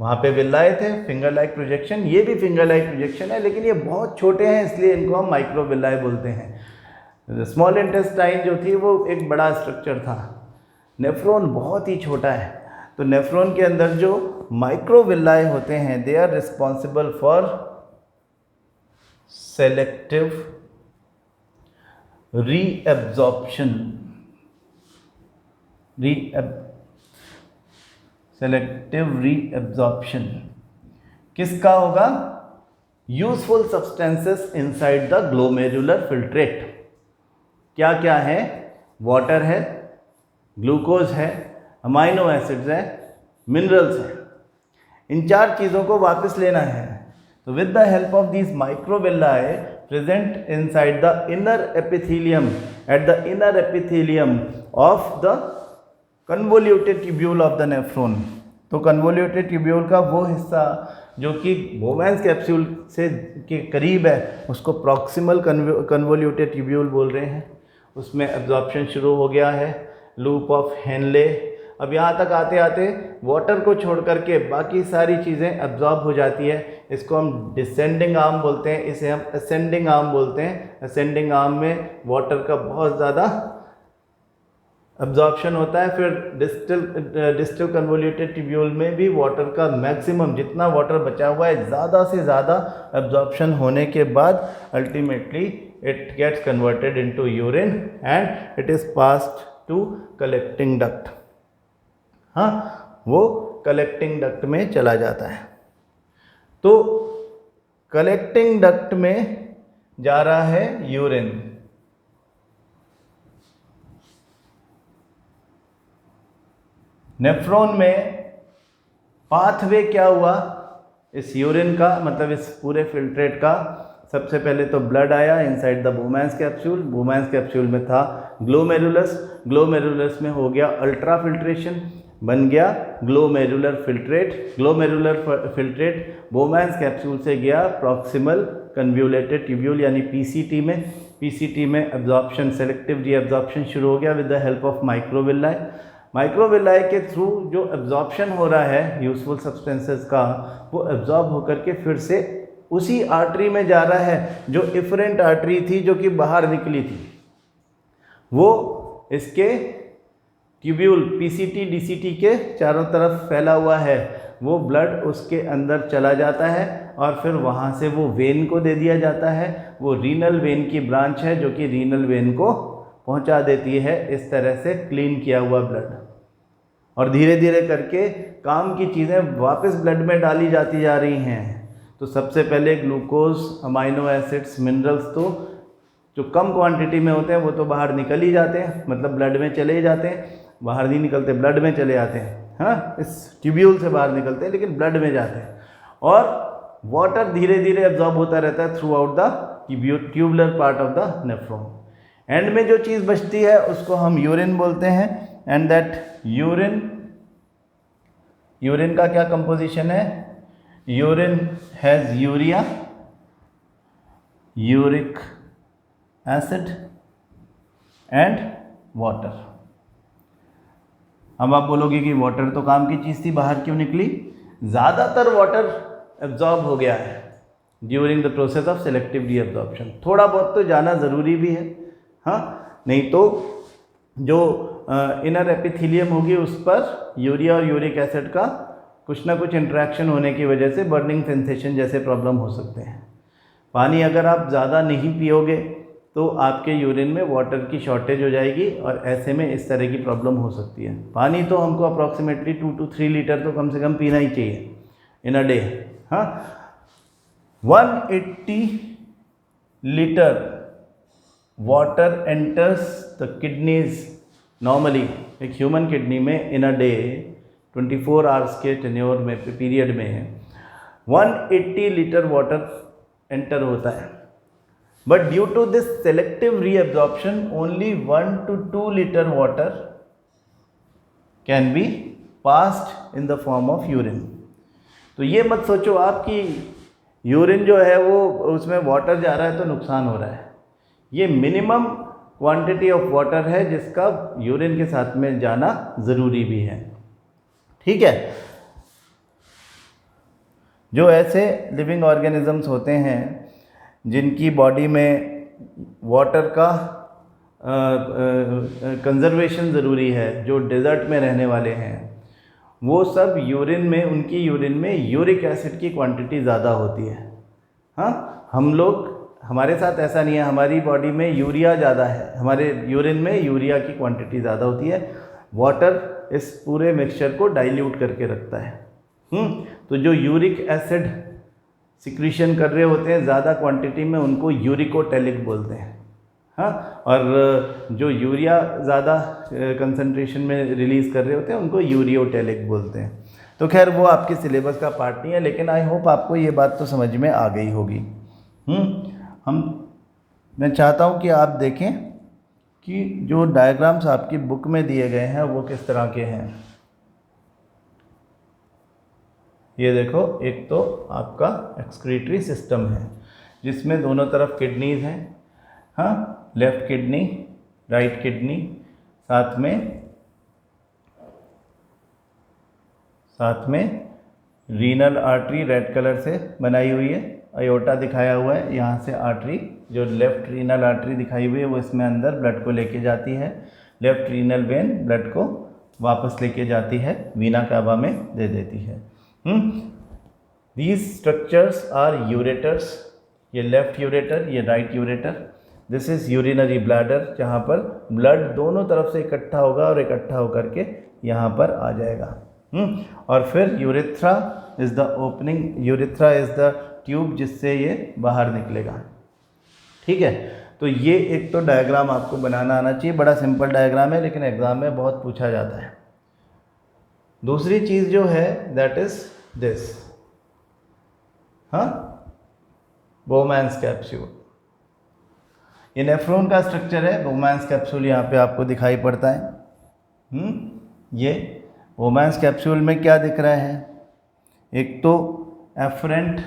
वहाँ पे विल्लाए थे, फिंगर लाइक प्रोजेक्शन, ये भी फिंगर लाइक प्रोजेक्शन है, लेकिन ये बहुत छोटे हैं इसलिए इनको हम माइक्रोविल्लाए बोलते हैं। स्मॉल इंटेस्टाइन जो थी वो एक बड़ा स्ट्रक्चर था, नेफ्रॉन बहुत ही छोटा है। तो नेफ्रॉन के अंदर जो माइक्रोविल्लाए होते हैं they are responsible for selective reabsorption. Selective reabsorption किसका होगा? Useful substances inside the glomerular filtrate. क्या क्या है? वाटर है, ग्लूकोज है, अमाइनो एसिड्स है, मिनरल्स है। इन 4 चीज़ों को वापस लेना है। तो with the help of these microvilli present inside the inner epithelium, at the inner epithelium of the convoluted tubule of the nephron. तो कन्वोल्यूटेड ट्यूब्यूल का वो हिस्सा जो कि बोवेंस कैप्सूल से के करीब है उसको प्रॉक्सिमल कन्वोल्यूटेड ट्यूब्यूल बोल रहे हैं। उसमें एब्जॉर्प्शन शुरू हो गया है, लूप ऑफ हेनले। अब यहाँ तक आते आते वाटर को छोड़ करके बाकी सारी चीज़ें एब्जॉर्ब हो जाती है। इसको हम डिसेंडिंग आर्म बोलते हैं, इसे हम असेंडिंग आर्म बोलते हैं। असेंडिंग आर्म में वाटर का बहुत ज़्यादा एब्जॉर्प्शन होता है। फिर डिस्टल कन्वोल्यूटेड ट्यूब्यूल में भी वाटर का मैक्सिमम, जितना वाटर बचा हुआ है ज़्यादा से ज़्यादा एब्जॉर्प्शन होने के बाद ultimately it gets converted into urine and it is passed to collecting duct. हाँ, वो कलेक्टिंग डक्ट में चला जाता है। तो कलेक्टिंग डक्ट में जा रहा है यूरिन। नेफ्रॉन में पाथवे क्या हुआ इस यूरिन का, मतलब इस पूरे फिल्ट्रेट का? सबसे पहले तो ब्लड आया इनसाइड द बोवेंस कैप्सूल। बोवेंस कैप्सूल में था ग्लोमेरुलस। ग्लोमेरुलस में हो गया अल्ट्रा फिल्ट्रेशन, बन गया glomerular filtrate. Glomerular filtrate Bowman's capsule से गया प्रॉक्सिमल कन्वोल्यूटेड ट्यूब्यूल यानी पीसीटी में। पीसीटी में एब्जॉर्प्शन, सेलेक्टिव रीएब्जॉर्प्शन शुरू हो गया with the help of microvilli. Microvilli के थ्रू जो एब्जॉर्प्शन हो रहा है यूजफुल सब्सटेंसेस का, वो एब्जॉर्ब होकर के फिर से उसी आर्टरी में जा रहा है जो इफरेंट आर्टरी थी, जो कि बाहर निकली थी। वो इसके ट्यूब्यूल पीसीटी डीसीटी के चारों तरफ फैला हुआ है। वो ब्लड उसके अंदर चला जाता है और फिर वहाँ से वो वेन को दे दिया जाता है। वो रीनल वेन की ब्रांच है जो कि रीनल वेन को पहुँचा देती है इस तरह से क्लीन किया हुआ ब्लड। और धीरे धीरे करके काम की चीज़ें वापस ब्लड में डाली जाती जा रही हैं। तो सबसे पहले ग्लूकोज, अमाइनो एसिड्स, मिनरल्स तो जो कम क्वांटिटी में होते हैं वो तो बाहर निकल ही जाते हैं, मतलब ब्लड में चले ही जाते हैं। बाहर नहीं निकलते, ब्लड में चले आते हैं। हाँ, इस ट्यूब्यूल से बाहर निकलते हैं लेकिन ब्लड में जाते हैं। और वाटर धीरे धीरे एब्जॉर्ब होता रहता है through out the tubular part of the nephron. And में जो चीज़ बचती है उसको हम यूरिन बोलते हैं। एंड दैट यूरिन का क्या कंपोजिशन है? Urine has urea, uric acid and water. अब आप बोलोगे कि वाटर तो काम की चीज़ थी, बाहर क्यों निकली? ज़्यादातर वाटर एब्जॉर्ब हो गया है during the process of selective reabsorption. थोड़ा बहुत तो जाना ज़रूरी भी है, हाँ, नहीं तो जो इनर एपिथेलियम होगी उस पर यूरिया और यूरिक एसिड का कुछ ना कुछ इंटरेक्शन होने की वजह से बर्निंग सेंसेशन जैसे प्रॉब्लम हो सकते हैं। पानी अगर आप ज़्यादा नहीं पियोगे तो आपके यूरिन में वाटर की शॉर्टेज हो जाएगी और ऐसे में इस तरह की प्रॉब्लम हो सकती है। पानी तो हमको अप्रॉक्सीमेटली 2 to 3 लीटर तो कम से कम पीना ही चाहिए इन अ डे। हाँ, 180 litre water enters the kidneys normally. एक ह्यूमन किडनी में इन अ डे 24 आवर्स के टेन्योर में, पीरियड में 180 लीटर वाटर एंटर होता है। But due to this selective reabsorption only 1 to 2 litre water can be passed in the form of urine. तो ये मत सोचो आप कि यूरिन जो है वो उसमें वाटर जा रहा है तो नुकसान हो रहा है। ये मिनिमम क्वांटिटी ऑफ वाटर है जिसका यूरिन के साथ में जाना ज़रूरी भी है। ठीक है। जो ऐसे लिविंग ऑर्गेनिजम्स होते हैं जिनकी बॉडी में वाटर का कंजर्वेशन ज़रूरी है, जो डेजर्ट में रहने वाले हैं, वो सब यूरिन में, उनकी यूरिन में यूरिक एसिड की क्वांटिटी ज़्यादा होती है। हाँ, हम लोग, हमारे साथ ऐसा नहीं है, हमारी बॉडी में यूरिया ज़्यादा है, हमारे यूरिन में यूरिया की क्वांटिटी ज़्यादा होती है। वाटर इस पूरे मिक्सचर को डाइल्यूट करके रखता है। तो जो यूरिक एसिड सिक्रीशन कर रहे होते हैं ज़्यादा क्वांटिटी में, उनको यूरिकोटेलिक बोलते हैं। हाँ, और जो यूरिया ज़्यादा कंसंट्रेशन में रिलीज़ कर रहे होते हैं उनको यूरियोटेलिक बोलते हैं। तो खैर वो आपके सिलेबस का पार्ट नहीं है, लेकिन आई होप आपको ये बात तो समझ में आ गई होगी। मैं चाहता हूँ कि आप देखें कि जो डायग्राम्स आपकी बुक में दिए गए हैं वो किस तरह के हैं। ये देखो, एक तो आपका एक्सक्रीटरी सिस्टम है जिसमें दोनों तरफ किडनीज हैं। हाँ, लेफ्ट किडनी, राइट किडनी, साथ में रीनल आर्टरी रेड कलर से बनाई हुई है, अयोटा दिखाया हुआ है। यहाँ से आर्टरी, जो लेफ्ट रीनल आर्टरी दिखाई हुई है, वो इसमें अंदर ब्लड को लेके जाती है। लेफ्ट रीनल वेन ब्लड को वापस लेके जाती है, वीना कावा में दे देती है। These structures are ureters. ये लेफ्ट यूरेटर, ये right ureter. This is urinary bladder, जहाँ पर ब्लड दोनों तरफ से इकट्ठा होगा और इकट्ठा होकर के यहाँ पर आ जाएगा। और फिर urethra is the opening, urethra is the tube जिससे ये बाहर निकलेगा। ठीक है। तो ये एक तो डायग्राम आपको बनाना आना चाहिए। बड़ा सिंपल डायग्राम है लेकिन एग्जाम में बहुत पूछा जाता है। दूसरी चीज़ जो है दैट इज दिस, हाँ, बोमैन्स कैप्सूल। ये नेफ्रॉन का स्ट्रक्चर है। बोमैन्स कैप्सूल यहाँ पे आपको दिखाई पड़ता है। ये बोमैन्स कैप्सूल में क्या दिख रहा है? एक तो एफरेंट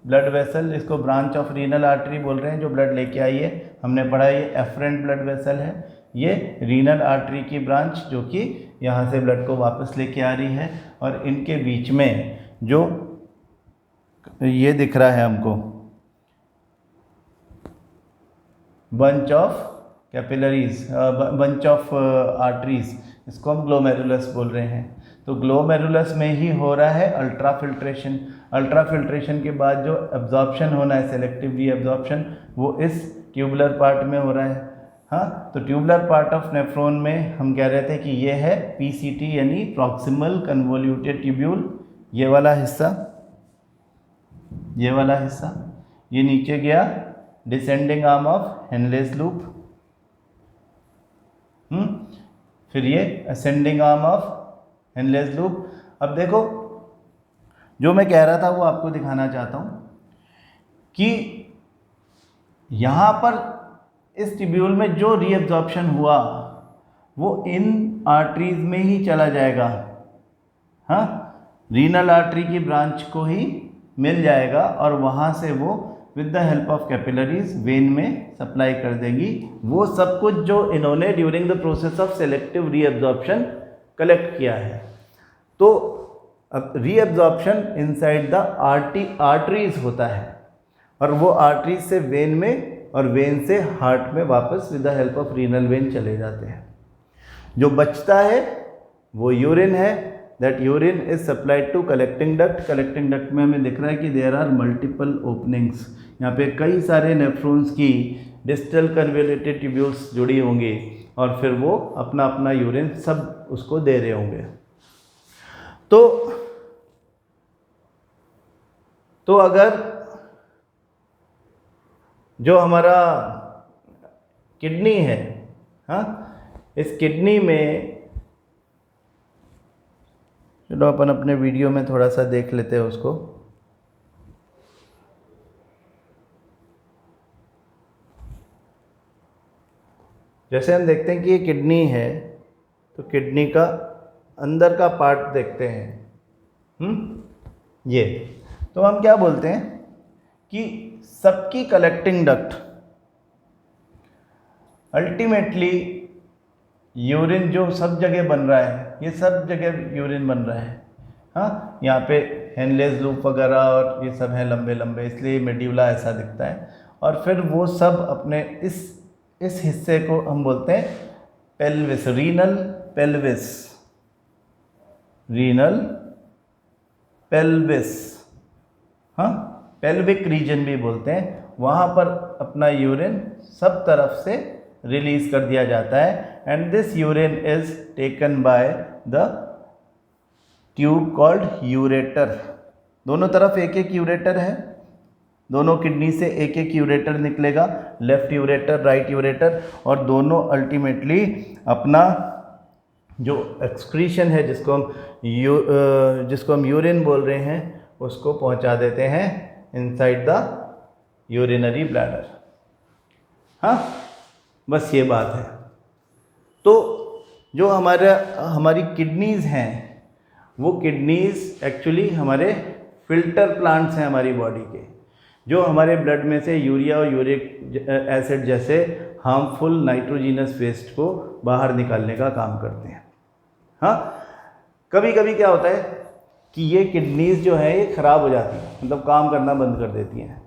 ब्लड वेसल, इसको ब्रांच ऑफ रीनल आर्टरी बोल रहे हैं, जो ब्लड लेके आई है। हमने पढ़ा ये एफरेंट ब्लड वेसल है। ये रीनल आर्टरी की ब्रांच जो कि यहाँ से ब्लड को वापस लेके आ रही है। और इनके बीच में जो ये दिख रहा है हमको, bunch of capillaries, bunch of arteries, इसको हम ग्लोमेरुलस बोल रहे हैं। तो ग्लोमेरुलस में ही हो रहा है अल्ट्रा फिल्ट्रेशन। अल्ट्रा फिल्ट्रेशन के बाद जो एब्जॉर्प्शन होना है, सेलेक्टिव रीएब्जॉर्प्शन, वो इस ट्यूबुलर पार्ट में हो रहा है। हाँ, तो ट्यूबुलर पार्ट ऑफ नेफ्रॉन में हम कह रहे थे कि ये है पीसीटी यानी प्रॉक्सिमल कन्वोल्यूटेड ट्यूब्यूल। ये वाला हिस्सा, ये नीचे गया descending arm of Henle's loop. फिर ये ascending arm of Henle's loop. अब देखो, जो मैं कह रहा था वो आपको दिखाना चाहता हूँ कि यहाँ पर इस ट्यूब्यूल में जो रीएब्जॉर्प्शन हुआ वो इन आर्टरीज में ही चला जाएगा। हाँ, रीनल आर्टरी की ब्रांच को ही मिल जाएगा और वहाँ से वो with the help of capillaries when में सप्लाई कर देगी वो सब कुछ जो इन्होंने during the process of selective reabsorption collect किया है। तो अब रीएब्जॉर्प्शन इनसाइड द आर्टरीज होता है और वो आर्टरीज से वेन में और वेन से हार्ट में वापस with the help of renal vein चले जाते हैं। जो बचता है वो यूरिन है। That urine is supplied to collecting duct. Collecting duct में हमें दिख रहा है कि देयर आर मल्टीपल ओपनिंग्स। यहाँ पे कई सारे नेफ्रॉन्स की डिस्टल कन्वोल्यूटेड ट्यूब्यूल्स जुड़ी होंगी और फिर वो अपना अपना यूरिन सब उसको दे रहे होंगे। तो अगर जो हमारा किडनी है, हाँ, इस किडनी में, चलो अपन अपने वीडियो में थोड़ा सा देख लेते हैं उसको। जैसे हम देखते हैं कि ये किडनी है, तो किडनी का अंदर का पार्ट देखते हैं, ये तो हम क्या बोलते हैं कि सबकी कलेक्टिंग डक्ट अल्टीमेटली यूरिन जो सब जगह बन रहा है, ये सब जगह यूरिन बन रहा है। हाँ, यहाँ पे हेनलेस लूप वगैरह और ये सब है लंबे लंबे, इसलिए मेड्यूला ऐसा दिखता है। और फिर वो सब अपने इस हिस्से को हम बोलते हैं pelvis, renal pelvis, renal pelvis, हाँ, पेल्विक रीजन भी बोलते हैं। वहाँ पर अपना यूरिन सब तरफ से रिलीज कर दिया जाता है and this urine is taken by the tube called ureter. दोनों तरफ एक एक यूरेटर है, दोनों किडनी से एक एक यूरेटर निकलेगा, लेफ्ट यूरेटर, राइट यूरेटर, और दोनों अल्टीमेटली अपना जो एक्सक्रीशन है जिसको हम यूरिन बोल रहे हैं उसको पहुंचा देते हैं इनसाइड द यूरिनरी ब्लैडर। हाँ, बस ये बात है। तो जो हमारी किडनीज़ हैं, वो किडनीज़ एक्चुअली हमारे फिल्टर प्लांट्स हैं हमारी बॉडी के, जो हमारे ब्लड में से यूरिया और यूरिक एसिड जैसे हार्मफुल नाइट्रोजीनस वेस्ट को बाहर निकालने का काम करते हैं। हाँ, कभी कभी क्या होता है कि ये किडनीज़ जो है ये ख़राब हो जाती हैं, मतलब काम करना बंद कर देती हैं।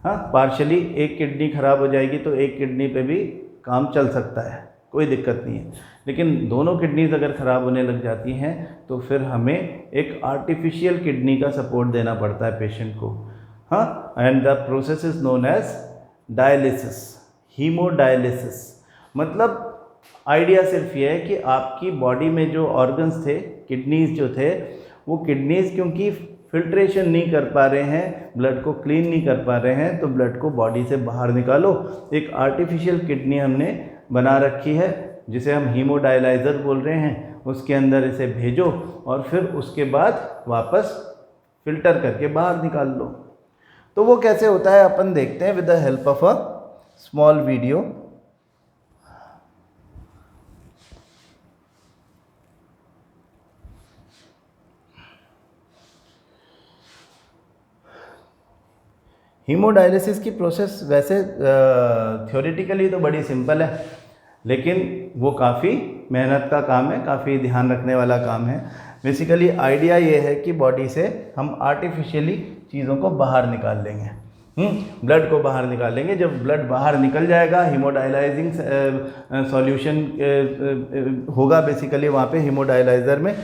हाँ, पार्शली एक किडनी ख़राब हो जाएगी तो एक किडनी पे भी काम चल सकता है, कोई दिक्कत नहीं है। लेकिन दोनों किडनीज़ अगर ख़राब होने लग जाती हैं तो फिर हमें एक आर्टिफिशियल किडनी का सपोर्ट देना पड़ता है पेशेंट को। हाँ, and the process is known as dialysis, haemodialysis. मतलब आइडिया सिर्फ ये है कि आपकी बॉडी में जो ऑर्गन्स थे, किडनीज़ जो थे, वो किडनीज़ क्योंकि फिल्ट्रेशन नहीं कर पा रहे हैं, ब्लड को क्लीन नहीं कर पा रहे हैं, तो ब्लड को बॉडी से बाहर निकालो। एक आर्टिफिशियल किडनी हमने बना रखी है जिसे हम हीमोडायलाइज़र बोल रहे हैं, उसके अंदर इसे भेजो और फिर उसके बाद वापस फिल्टर करके बाहर निकाल लो। तो वो कैसे होता है अपन देखते हैं with the help of a small video. Haemodialysis की प्रोसेस वैसे थ्योरेटिकली तो बड़ी सिंपल है, लेकिन वो काफ़ी मेहनत का काम है, काफ़ी ध्यान रखने वाला काम है। बेसिकली आइडिया ये है कि बॉडी से हम आर्टिफिशियली चीज़ों को बाहर निकाल लेंगे, ब्लड को बाहर निकाल लेंगे। जब ब्लड बाहर निकल जाएगा, हीमोडायलाइजिंग सॉल्यूशन होगा बेसिकली वहाँ पे हीमोडायलाइज़र में,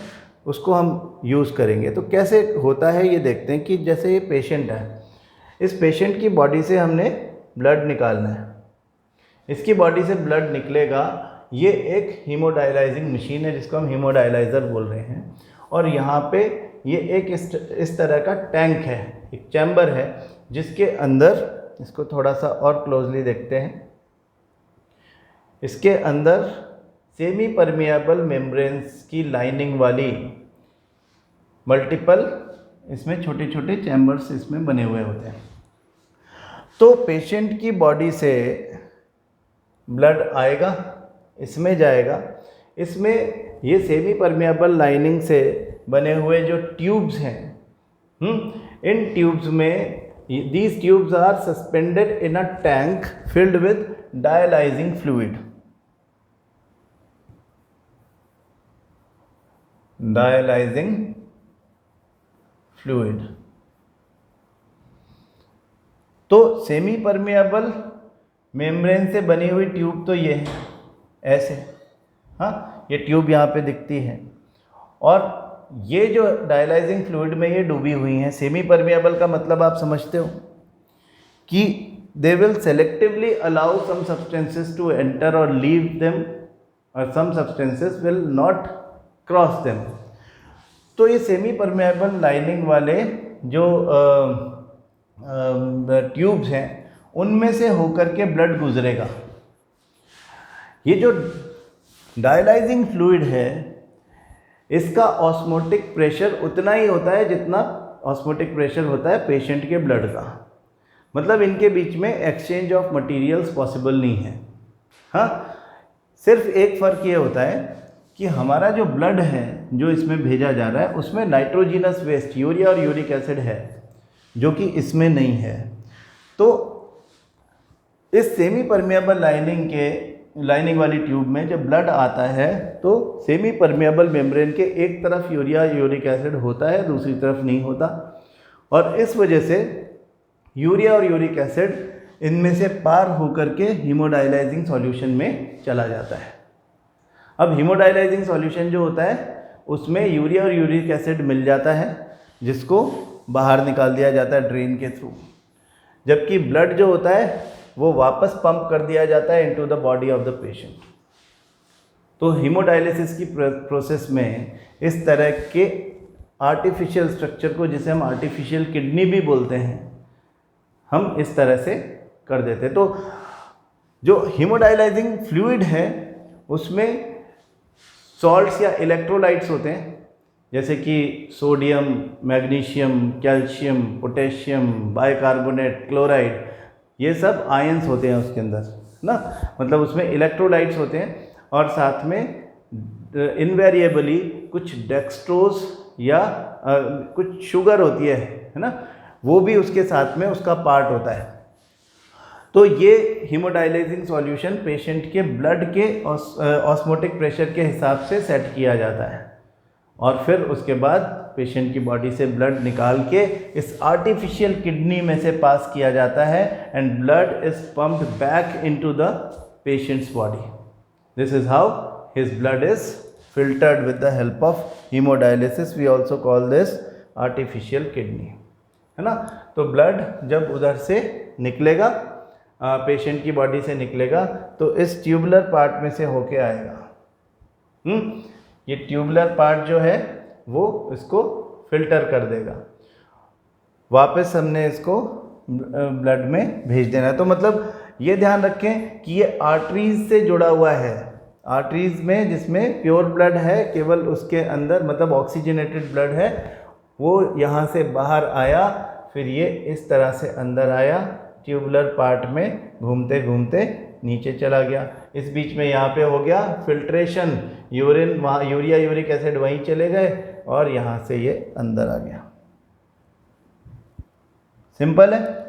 उसको हम यूज़ करेंगे। तो कैसे होता है ये देखते हैं कि जैसे ये पेशेंट है, इस पेशेंट की बॉडी से हमने ब्लड निकालना है, इसकी बॉडी से ब्लड निकलेगा। ये एक हीमोडायलाइजिंग मशीन है जिसको हम हीमोडायलाइज़र बोल रहे हैं, और यहाँ पे ये एक इस तरह का टैंक है, एक चैम्बर है जिसके अंदर, इसको थोड़ा सा और क्लोजली देखते हैं, इसके अंदर सेमी परमिएबल मेम्ब्रेन्स की लाइनिंग वाली मल्टीपल इसमें छोटे छोटे चैम्बर्स इसमें बने हुए होते हैं। तो पेशेंट की बॉडी से ब्लड आएगा, इसमें जाएगा, इसमें ये सेमी परमिएबल लाइनिंग से बने हुए जो ट्यूब्स हैं, इन ट्यूब्स में, these tubes are suspended in a tank filled with dialyzing fluid. Dialyzing fluid. तो सेमी परमिएबल मेम्ब्रेन से बनी हुई ट्यूब तो ये है ऐसे, हाँ, ये ट्यूब यहाँ पे दिखती है, और ये जो डायलाइजिंग फ्लूइड में ये डूबी हुई हैं। सेमी परमिएबल का मतलब आप समझते हो कि they will selectively allow some substances to enter और लीव देम, और some substances will not cross them. तो ये सेमी परमिएबल लाइनिंग वाले जो ट्यूब्स हैं, उनमें से होकर के ब्लड गुजरेगा। ये जो डायलाइजिंग फ्लूइड है, इसका ऑस्मोटिक प्रेशर उतना ही होता है जितना ऑस्मोटिक प्रेशर होता है पेशेंट के ब्लड का। मतलब इनके बीच में एक्सचेंज ऑफ मटेरियल्स पॉसिबल नहीं है। हाँ, सिर्फ एक फ़र्क ये होता है कि हमारा जो ब्लड है जो इसमें भेजा जा रहा है उसमें नाइट्रोजिनस वेस्ट यूरिया और यूरिक एसिड है, जो कि इसमें नहीं है। तो इस सेमी परमिएबल लाइनिंग वाली ट्यूब में जब ब्लड आता है तो सेमी परमिएबल मेम्ब्रेन के एक तरफ यूरिया यूरिक एसिड होता है, दूसरी तरफ नहीं होता, और इस वजह से यूरिया और यूरिक एसिड इनमें से पार होकर के हीमोडायलाइजिंग सॉल्यूशन में चला जाता है। अब हीमोडायलाइजिंग सॉल्यूशन जो होता है उसमें यूरिया और यूरिक एसिड मिल जाता है, जिसको बाहर निकाल दिया जाता है ड्रेन के थ्रू, जबकि ब्लड जो होता है वो वापस पंप कर दिया जाता है into the body of the patient. तो हीमोडायलिसिस की प्रोसेस में इस तरह के आर्टिफिशियल स्ट्रक्चर को, जिसे हम आर्टिफिशियल किडनी भी बोलते हैं, हम इस तरह से कर देते हैं। तो जो हीमोडायलाइजिंग फ्लूइड है उसमें सॉल्ट्स या इलेक्ट्रोलाइट्स होते हैं, जैसे कि sodium, magnesium, calcium, potassium, bicarbonate, chloride, ये सब आयंस होते हैं उसके अंदर ना, मतलब उसमें इलेक्ट्रोलाइट्स होते हैं, और साथ में इनवेरिएबली कुछ डेक्सट्रोज या कुछ शुगर होती है ना, वो भी उसके साथ में उसका पार्ट होता है। तो ये हीमोडायलाइजिंग सॉल्यूशन पेशेंट के ब्लड के ऑस्मोटिक प्रेशर के हिसाब से सेट किया जाता है, और फिर उसके बाद पेशेंट की बॉडी से ब्लड निकाल के इस आर्टिफिशियल किडनी में से पास किया जाता है, and blood is pumped back into the patients body. This is how his blood is filtered with the help of hemodialysis. We also call this artificial kidney, है ना। तो ब्लड जब उधर से निकलेगा, पेशेंट की बॉडी से निकलेगा, तो इस ट्यूबुलर पार्ट में से होके आएगा। ये ट्यूबुलर पार्ट जो है वो इसको फिल्टर कर देगा, वापस हमने इसको ब्लड में भेज देना है। तो मतलब ये ध्यान रखें कि ये आर्टरीज से जुड़ा हुआ है। आर्टरीज में जिसमें प्योर ब्लड है, केवल उसके अंदर मतलब ऑक्सीजनेटेड ब्लड है, वो यहाँ से बाहर आया, फिर ये इस तरह से अंदर आया, ट्यूबुलर पार्ट में घूमते घूमते नीचे चला गया। इस बीच में यहाँ पे हो गया फिल्ट्रेशन, यूरिन वहाँ, यूरिया यूरिक एसिड वहीं चले गए, और यहाँ से ये अंदर आ गया। सिंपल है।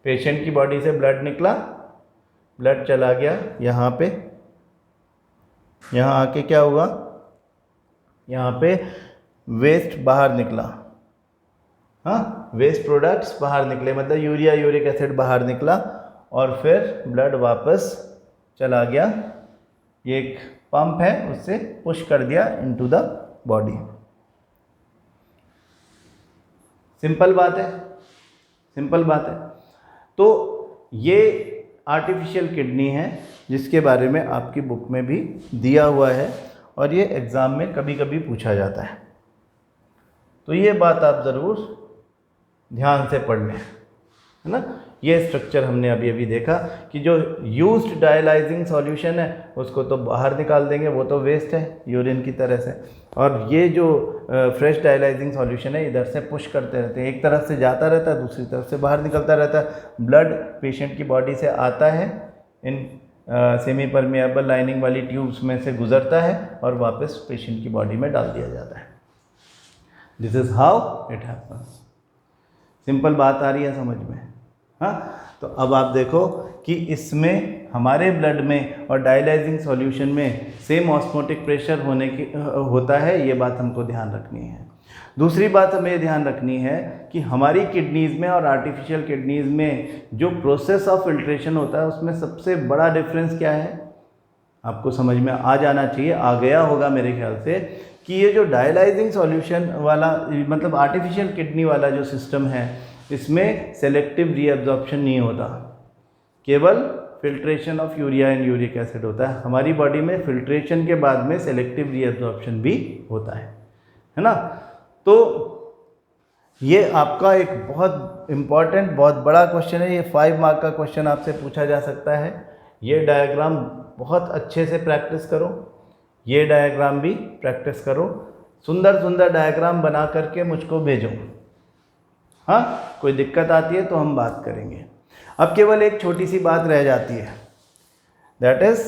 पेशेंट की बॉडी से ब्लड निकला, ब्लड चला गया यहाँ पे, यहाँ आके क्या हुआ, यहाँ पे वेस्ट बाहर निकला, हाँ, वेस्ट प्रोडक्ट्स बाहर निकले, मतलब यूरिया यूरिक एसिड बाहर निकला, और फिर ब्लड वापस चला गया। ये एक पंप है, उससे पुश कर दिया इनटू द बॉडी। सिंपल बात है, सिंपल बात है। तो ये आर्टिफिशियल किडनी है, जिसके बारे में आपकी बुक में भी दिया हुआ है, और ये एग्ज़ाम में कभी कभी पूछा जाता है। तो ये बात आप ज़रूर ध्यान से पढ़ लें, है ना। ये स्ट्रक्चर हमने अभी अभी देखा कि जो यूज्ड डायलाइजिंग सॉल्यूशन है उसको तो बाहर निकाल देंगे, वो तो वेस्ट है यूरिन की तरह से, और ये जो फ्रेश डायलाइजिंग सॉल्यूशन है इधर से पुश करते रहते हैं, एक तरफ से जाता रहता है, दूसरी तरफ से बाहर निकलता रहता है। ब्लड पेशेंट की बॉडी से आता है, इन सेमी परमिएबल लाइनिंग वाली ट्यूब्स में से गुजरता है, और वापस पेशेंट की बॉडी में डाल दिया जाता है। This is how it happens. Simple बात आ रही है समझ में, हाँ। तो अब आप देखो कि इसमें हमारे ब्लड में और डायलाइजिंग सॉल्यूशन में सेम ऑस्मोटिक प्रेशर होता है, ये बात हमको ध्यान रखनी है। दूसरी बात हमें ये ध्यान रखनी है कि हमारी किडनीज़ में और आर्टिफिशियल किडनीज़ में जो प्रोसेस ऑफ फिल्ट्रेशन होता है उसमें सबसे बड़ा डिफरेंस क्या है, आपको समझ में आ जाना चाहिए, आ गया होगा मेरे ख्याल से, कि ये जो डायलाइजिंग सॉल्यूशन वाला मतलब आर्टिफिशियल किडनी वाला जो सिस्टम है, इसमें सेलेक्टिव रीअब्जॉर्प्शन नहीं होता, केवल filtration of urea and uric acid होता है। हमारी बॉडी में फिल्ट्रेशन के बाद में सेलेक्टिव रीअब्जॉर्प्शन भी होता है ना। तो ये आपका एक बहुत इम्पॉर्टेंट, बहुत बड़ा क्वेश्चन है, ये 5 मार्क का क्वेश्चन आपसे पूछा जा सकता है। ये डायग्राम बहुत अच्छे से प्रैक्टिस करो, ये डायग्राम भी प्रैक्टिस करो, सुंदर सुंदर डायग्राम बना करके मुझको भेजो, हाँ। कोई दिक्कत आती है तो हम बात करेंगे। अब केवल एक छोटी सी बात रह जाती है, that is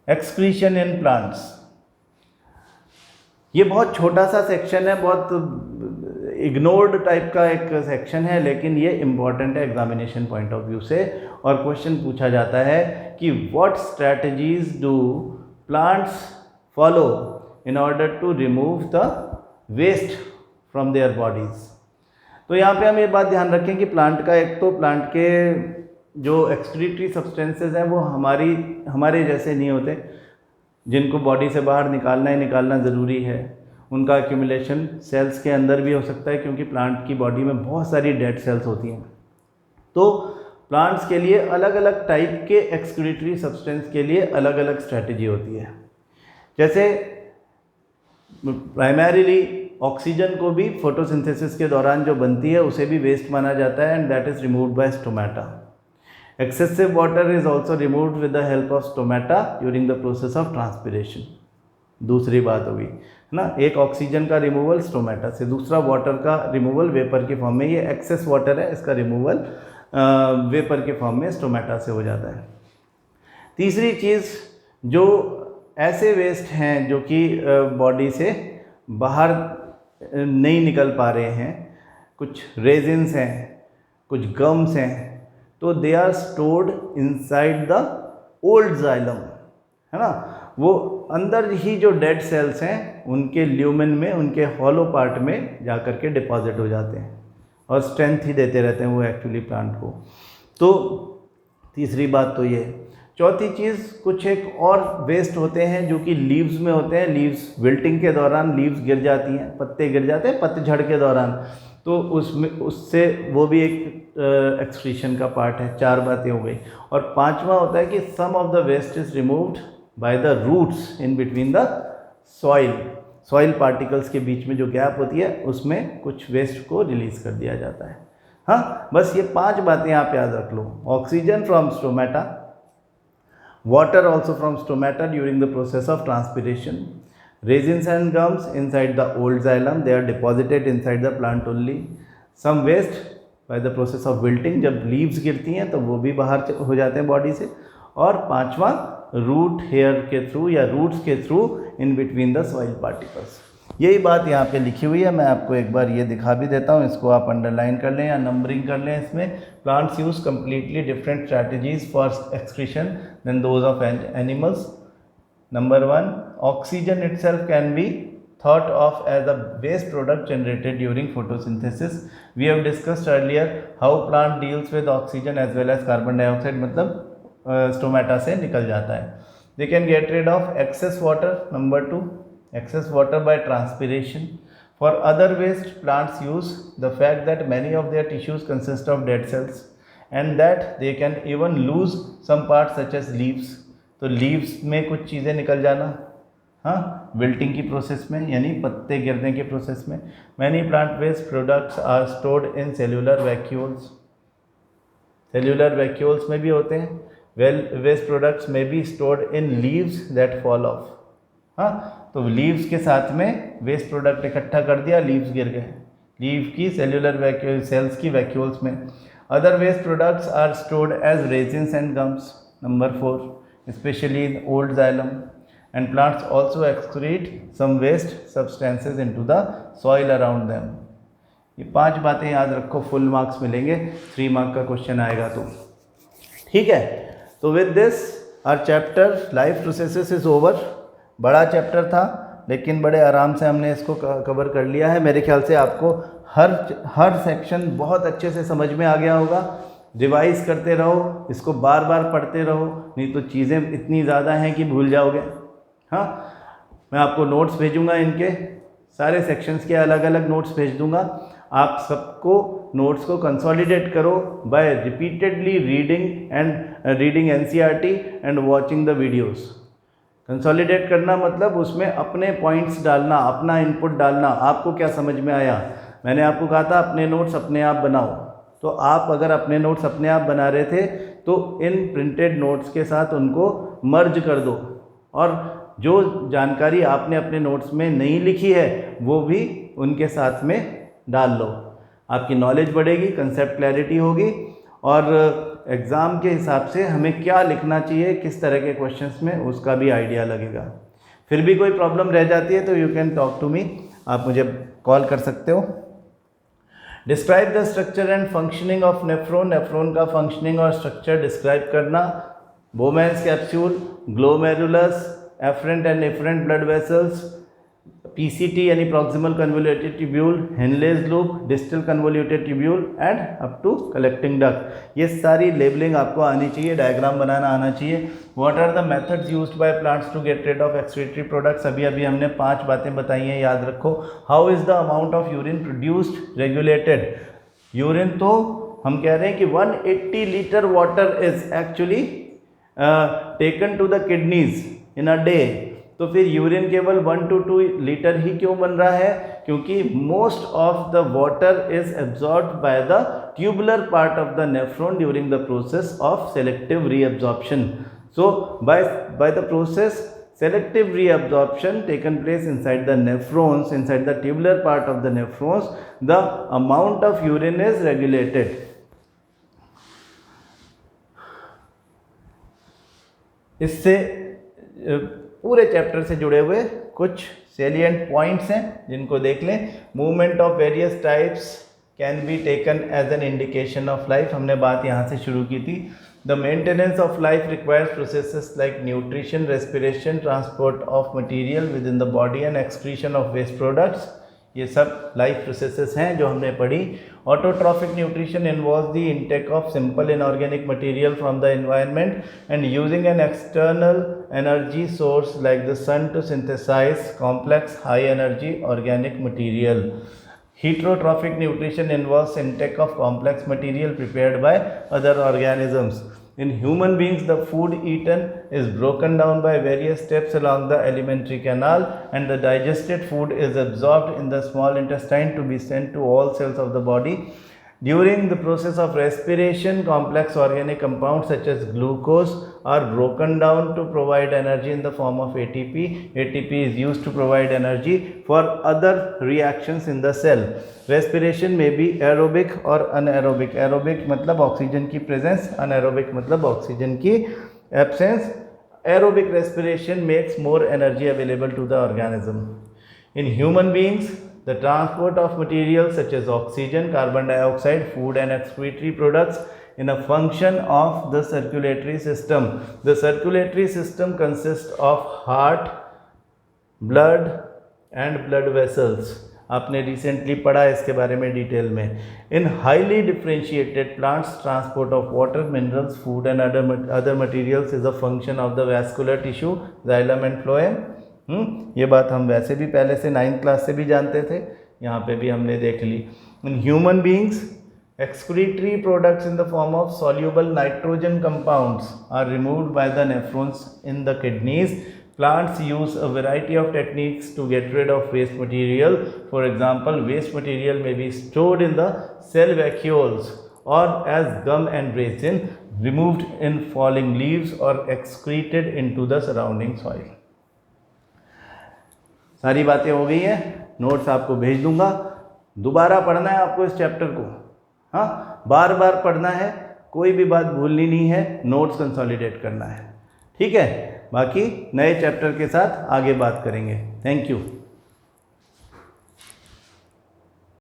excretion in plants. ये बहुत छोटा सा सेक्शन है, बहुत इग्नोर्ड टाइप का एक सेक्शन है, लेकिन ये इम्पॉर्टेंट है एग्जामिनेशन पॉइंट ऑफ व्यू से। और क्वेश्चन पूछा जाता है कि what strategies do plants follow in order to remove the waste from their bodies. तो यहाँ पे हम ये बात ध्यान रखें कि प्लांट का एक तो प्लांट के जो एक्सक्रीटरी सब्सटेंसेस हैं वो हमारे जैसे नहीं होते, जिनको बॉडी से बाहर निकालना ज़रूरी है। उनका एक्यूमुलेशन सेल्स के अंदर भी हो सकता है, क्योंकि प्लांट की बॉडी में बहुत सारी डेड सेल्स होती हैं। तो प्लांट्स के लिए अलग अलग टाइप के एक्सक्रीटरी सब्सटेंस के लिए अलग अलग स्ट्रैटेजी होती है। जैसे प्राइमरीली ऑक्सीजन को भी फोटोसिंथेसिस के दौरान जो बनती है उसे भी वेस्ट माना जाता है, and that is removed by stomata. Excessive water is also removed with the help of stomata during the process of transpiration. दूसरी बात होगी है ना, एक ऑक्सीजन का रिमूवल स्टोमेटा से, दूसरा वाटर का रिमूवल वेपर के फॉर्म में। ये एक्सेस वाटर है, इसका रिमूवल वेपर के फॉर्म में स्टोमेटा से हो जाता है। तीसरी चीज़, जो ऐसे वेस्ट हैं जो कि बॉडी से बाहर नहीं निकल पा रहे हैं, कुछ रेजिन्स हैं, कुछ गम्स हैं, तो they are stored inside the old xylem, है ना। वो अंदर ही जो डेड सेल्स हैं उनके ल्यूमेन में, उनके हॉलो पार्ट में जा कर के डिपॉजिट हो जाते हैं और स्ट्रेंथ ही देते रहते हैं वो एक्चुअली प्लांट को। तो तीसरी बात तो ये। चौथी चीज़, कुछ एक और वेस्ट होते हैं जो कि लीव्स में होते हैं। लीव्स विल्टिंग के दौरान लीव्स गिर जाती हैं, पत्ते गिर जाते हैं पतझड़ के दौरान, तो उससे वो भी एक एक्सक्रीशन का पार्ट है। 4 बातें हो गई। और पांचवा होता है कि some of the waste is removed by the roots in between the soil particles के बीच में जो गैप होती है उसमें कुछ वेस्ट को रिलीज़ कर दिया जाता है। हाँ, बस ये 5 बातें आप याद रख लो। Oxygen from stomata, water also from stomata during the process of transpiration, resins and gums inside the old xylem, they are deposited inside the plant only, some waste by the process of wilting, जब leaves गिरती हैं तो वो भी बाहर हो जाते हैं बॉडी से। और पांचवा, रूट हेयर के थ्रू या रूट्स के through in between the soil particles. यही बात यहाँ पे लिखी हुई है, मैं आपको एक बार ये दिखा भी देता हूँ, इसको आप अंडरलाइन कर लें या नंबरिंग कर लें। इसमें plants use completely different strategies for excretion than those of animals. Number 1, oxygen itself can be thought of as a waste product generated during photosynthesis. We have discussed earlier how plant deals with oxygen as well as carbon dioxide, मतलब stomata से निकल जाता है। They can get rid of excess water. Number 2, excess water by transpiration. For other waste, plants use the fact that many of their tissues consist of dead cells and that they can even lose some parts such as leaves. तो leaves में कुछ चीज़ें निकल जाना, हाँ, wilting की process में, यानी पत्ते गिरने के प्रोसेस में। Many plant waste products are stored in cellular vacuoles, cellular vacuoles में भी होते हैं। वेस्ट प्रोडक्ट्स में be stored in leaves that fall off, हाँ, तो लीव्स के साथ में वेस्ट प्रोडक्ट इकट्ठा कर दिया, लीव्स गिर गए, लीव की सेल्यूलर वैक्यूल सेल्स की वैक्यूल्स में। Other waste products are stored as resins and gums. Number 4, specially in old xylem, and plants also excrete some waste substances into the soil around them. ये 5 बातें याद रखो, full marks मिलेंगे, 3 mark का question आएगा तो ठीक है। तो with this our chapter life processes is over. बड़ा चैप्टर था लेकिन बड़े आराम से हमने इसको कवर कर लिया है। मेरे ख्याल से आपको हर सेक्शन बहुत अच्छे से समझ में आ गया होगा। रिवाइज करते रहो, इसको बार बार पढ़ते रहो, नहीं तो चीज़ें इतनी ज़्यादा हैं कि भूल जाओगे। हाँ, मैं आपको नोट्स भेजूंगा, इनके सारे सेक्शंस के अलग अलग नोट्स भेज दूंगा। आप सबको नोट्स को कंसोलिडेट करो by repeatedly reading NCERT and watching the videos. Consolidate करना मतलब उसमें अपने पॉइंट्स डालना, अपना इनपुट डालना, आपको क्या समझ में आया। मैंने आपको कहा था अपने नोट्स अपने आप बनाओ, तो आप अगर अपने नोट्स अपने आप बना रहे थे तो इन प्रिंटेड नोट्स के साथ उनको मर्ज कर दो, और जो जानकारी आपने अपने नोट्स में नहीं लिखी है वो भी उनके साथ में डाल लो। आपकी नॉलेज बढ़ेगी, कंसेप्ट क्लैरिटी होगी, और एग्ज़ाम के हिसाब से हमें क्या लिखना चाहिए किस तरह के क्वेश्चंस में, उसका भी आइडिया लगेगा। फिर भी कोई प्रॉब्लम रह जाती है तो you can talk to me, आप मुझे कॉल कर सकते हो। Describe the structure and functioning of nephron, nephron का फंक्शनिंग और स्ट्रक्चर डिस्क्राइब करना। Bowman's capsule, glomerulus, afferent and afferent blood vessels, PCT यानी proximal convoluted tubule, Henle's loop, distal convoluted tubule and up to collecting duct. ये सारी labelling आपको आनी चाहिए, diagram बनाना आना चाहिए। What are the methods used by plants to get rid of excretory products, अभी हमने 5 बातें बताई हैं, याद रखो। How is the amount of urine produced regulated, urine तो हम कह रहे हैं कि 180 litre water is actually taken to the kidneys in a day, तो फिर यूरिन केवल 1 to 2 लीटर ही क्यों बन रहा है, क्योंकि most of the water is absorbed by the tubular part of the nephron during the process of selective reabsorption. So by the process selective reabsorption taken place inside the nephrons, inside the tubular part of the nephrons, the amount of urine is regulated. इससे पूरे chapter से जुड़े हुए कुछ salient points हैं जिनको देख लें। Movement of various types can be taken as an indication of life, हमने बात यहाँ से शुरू की थी। The maintenance of life requires processes like nutrition, respiration, transport of material within the body and excretion of waste products, ये सब life processes हैं जो हमने पढ़ी। Autotrophic nutrition involves the intake of simple inorganic material from the environment and using an external energy source like the sun to synthesise complex high energy organic material. Heterotrophic nutrition involves intake of complex material prepared by other organisms. In human beings, the food eaten is broken down by various steps along the alimentary canal, and the digested food is absorbed in the small intestine to be sent to all cells of the body. During the process of respiration, complex organic compounds such as glucose are broken down to provide energy in the form of ATP. ATP is used to provide energy for other reactions in the cell. Respiration may be aerobic or anaerobic. Aerobic मतलब oxygen की presence, anaerobic मतलब oxygen की absence. Aerobic respiration makes more energy available to the organism. In human beings, the transport of materials such as oxygen, carbon dioxide, food and excretory products in a function of the circulatory system. The circulatory system consists of heart, blood and blood vessels. आपने recently पढ़ा इसके बारे में detail में। इन highly differentiated plants, transport of water, minerals, food and other materials is a function of the vascular tissue, xylem and phloem. ये बात हम वैसे भी पहले से 9th क्लास से भी जानते थे, यहाँ पे भी हमने देख ली। In human beings, excretory products in the form of soluble nitrogen compounds are removed by the nephrons in the kidneys. Plants use a variety of techniques to get rid of waste material. For example, waste material may be stored in the cell vacuoles or as gum and resin, removed in falling leaves or excreted into the surrounding soil. सारी बातें हो गई हैं, notes आपको भेज दूंगा। दोबारा पढ़ना है आपको इस चैप्टर को, हाँ, बार बार पढ़ना है, कोई भी बात भूलनी नहीं है, नोट्स कंसोलिडेट करना है, ठीक है। बाकी नए चैप्टर के साथ आगे बात करेंगे। Thank you.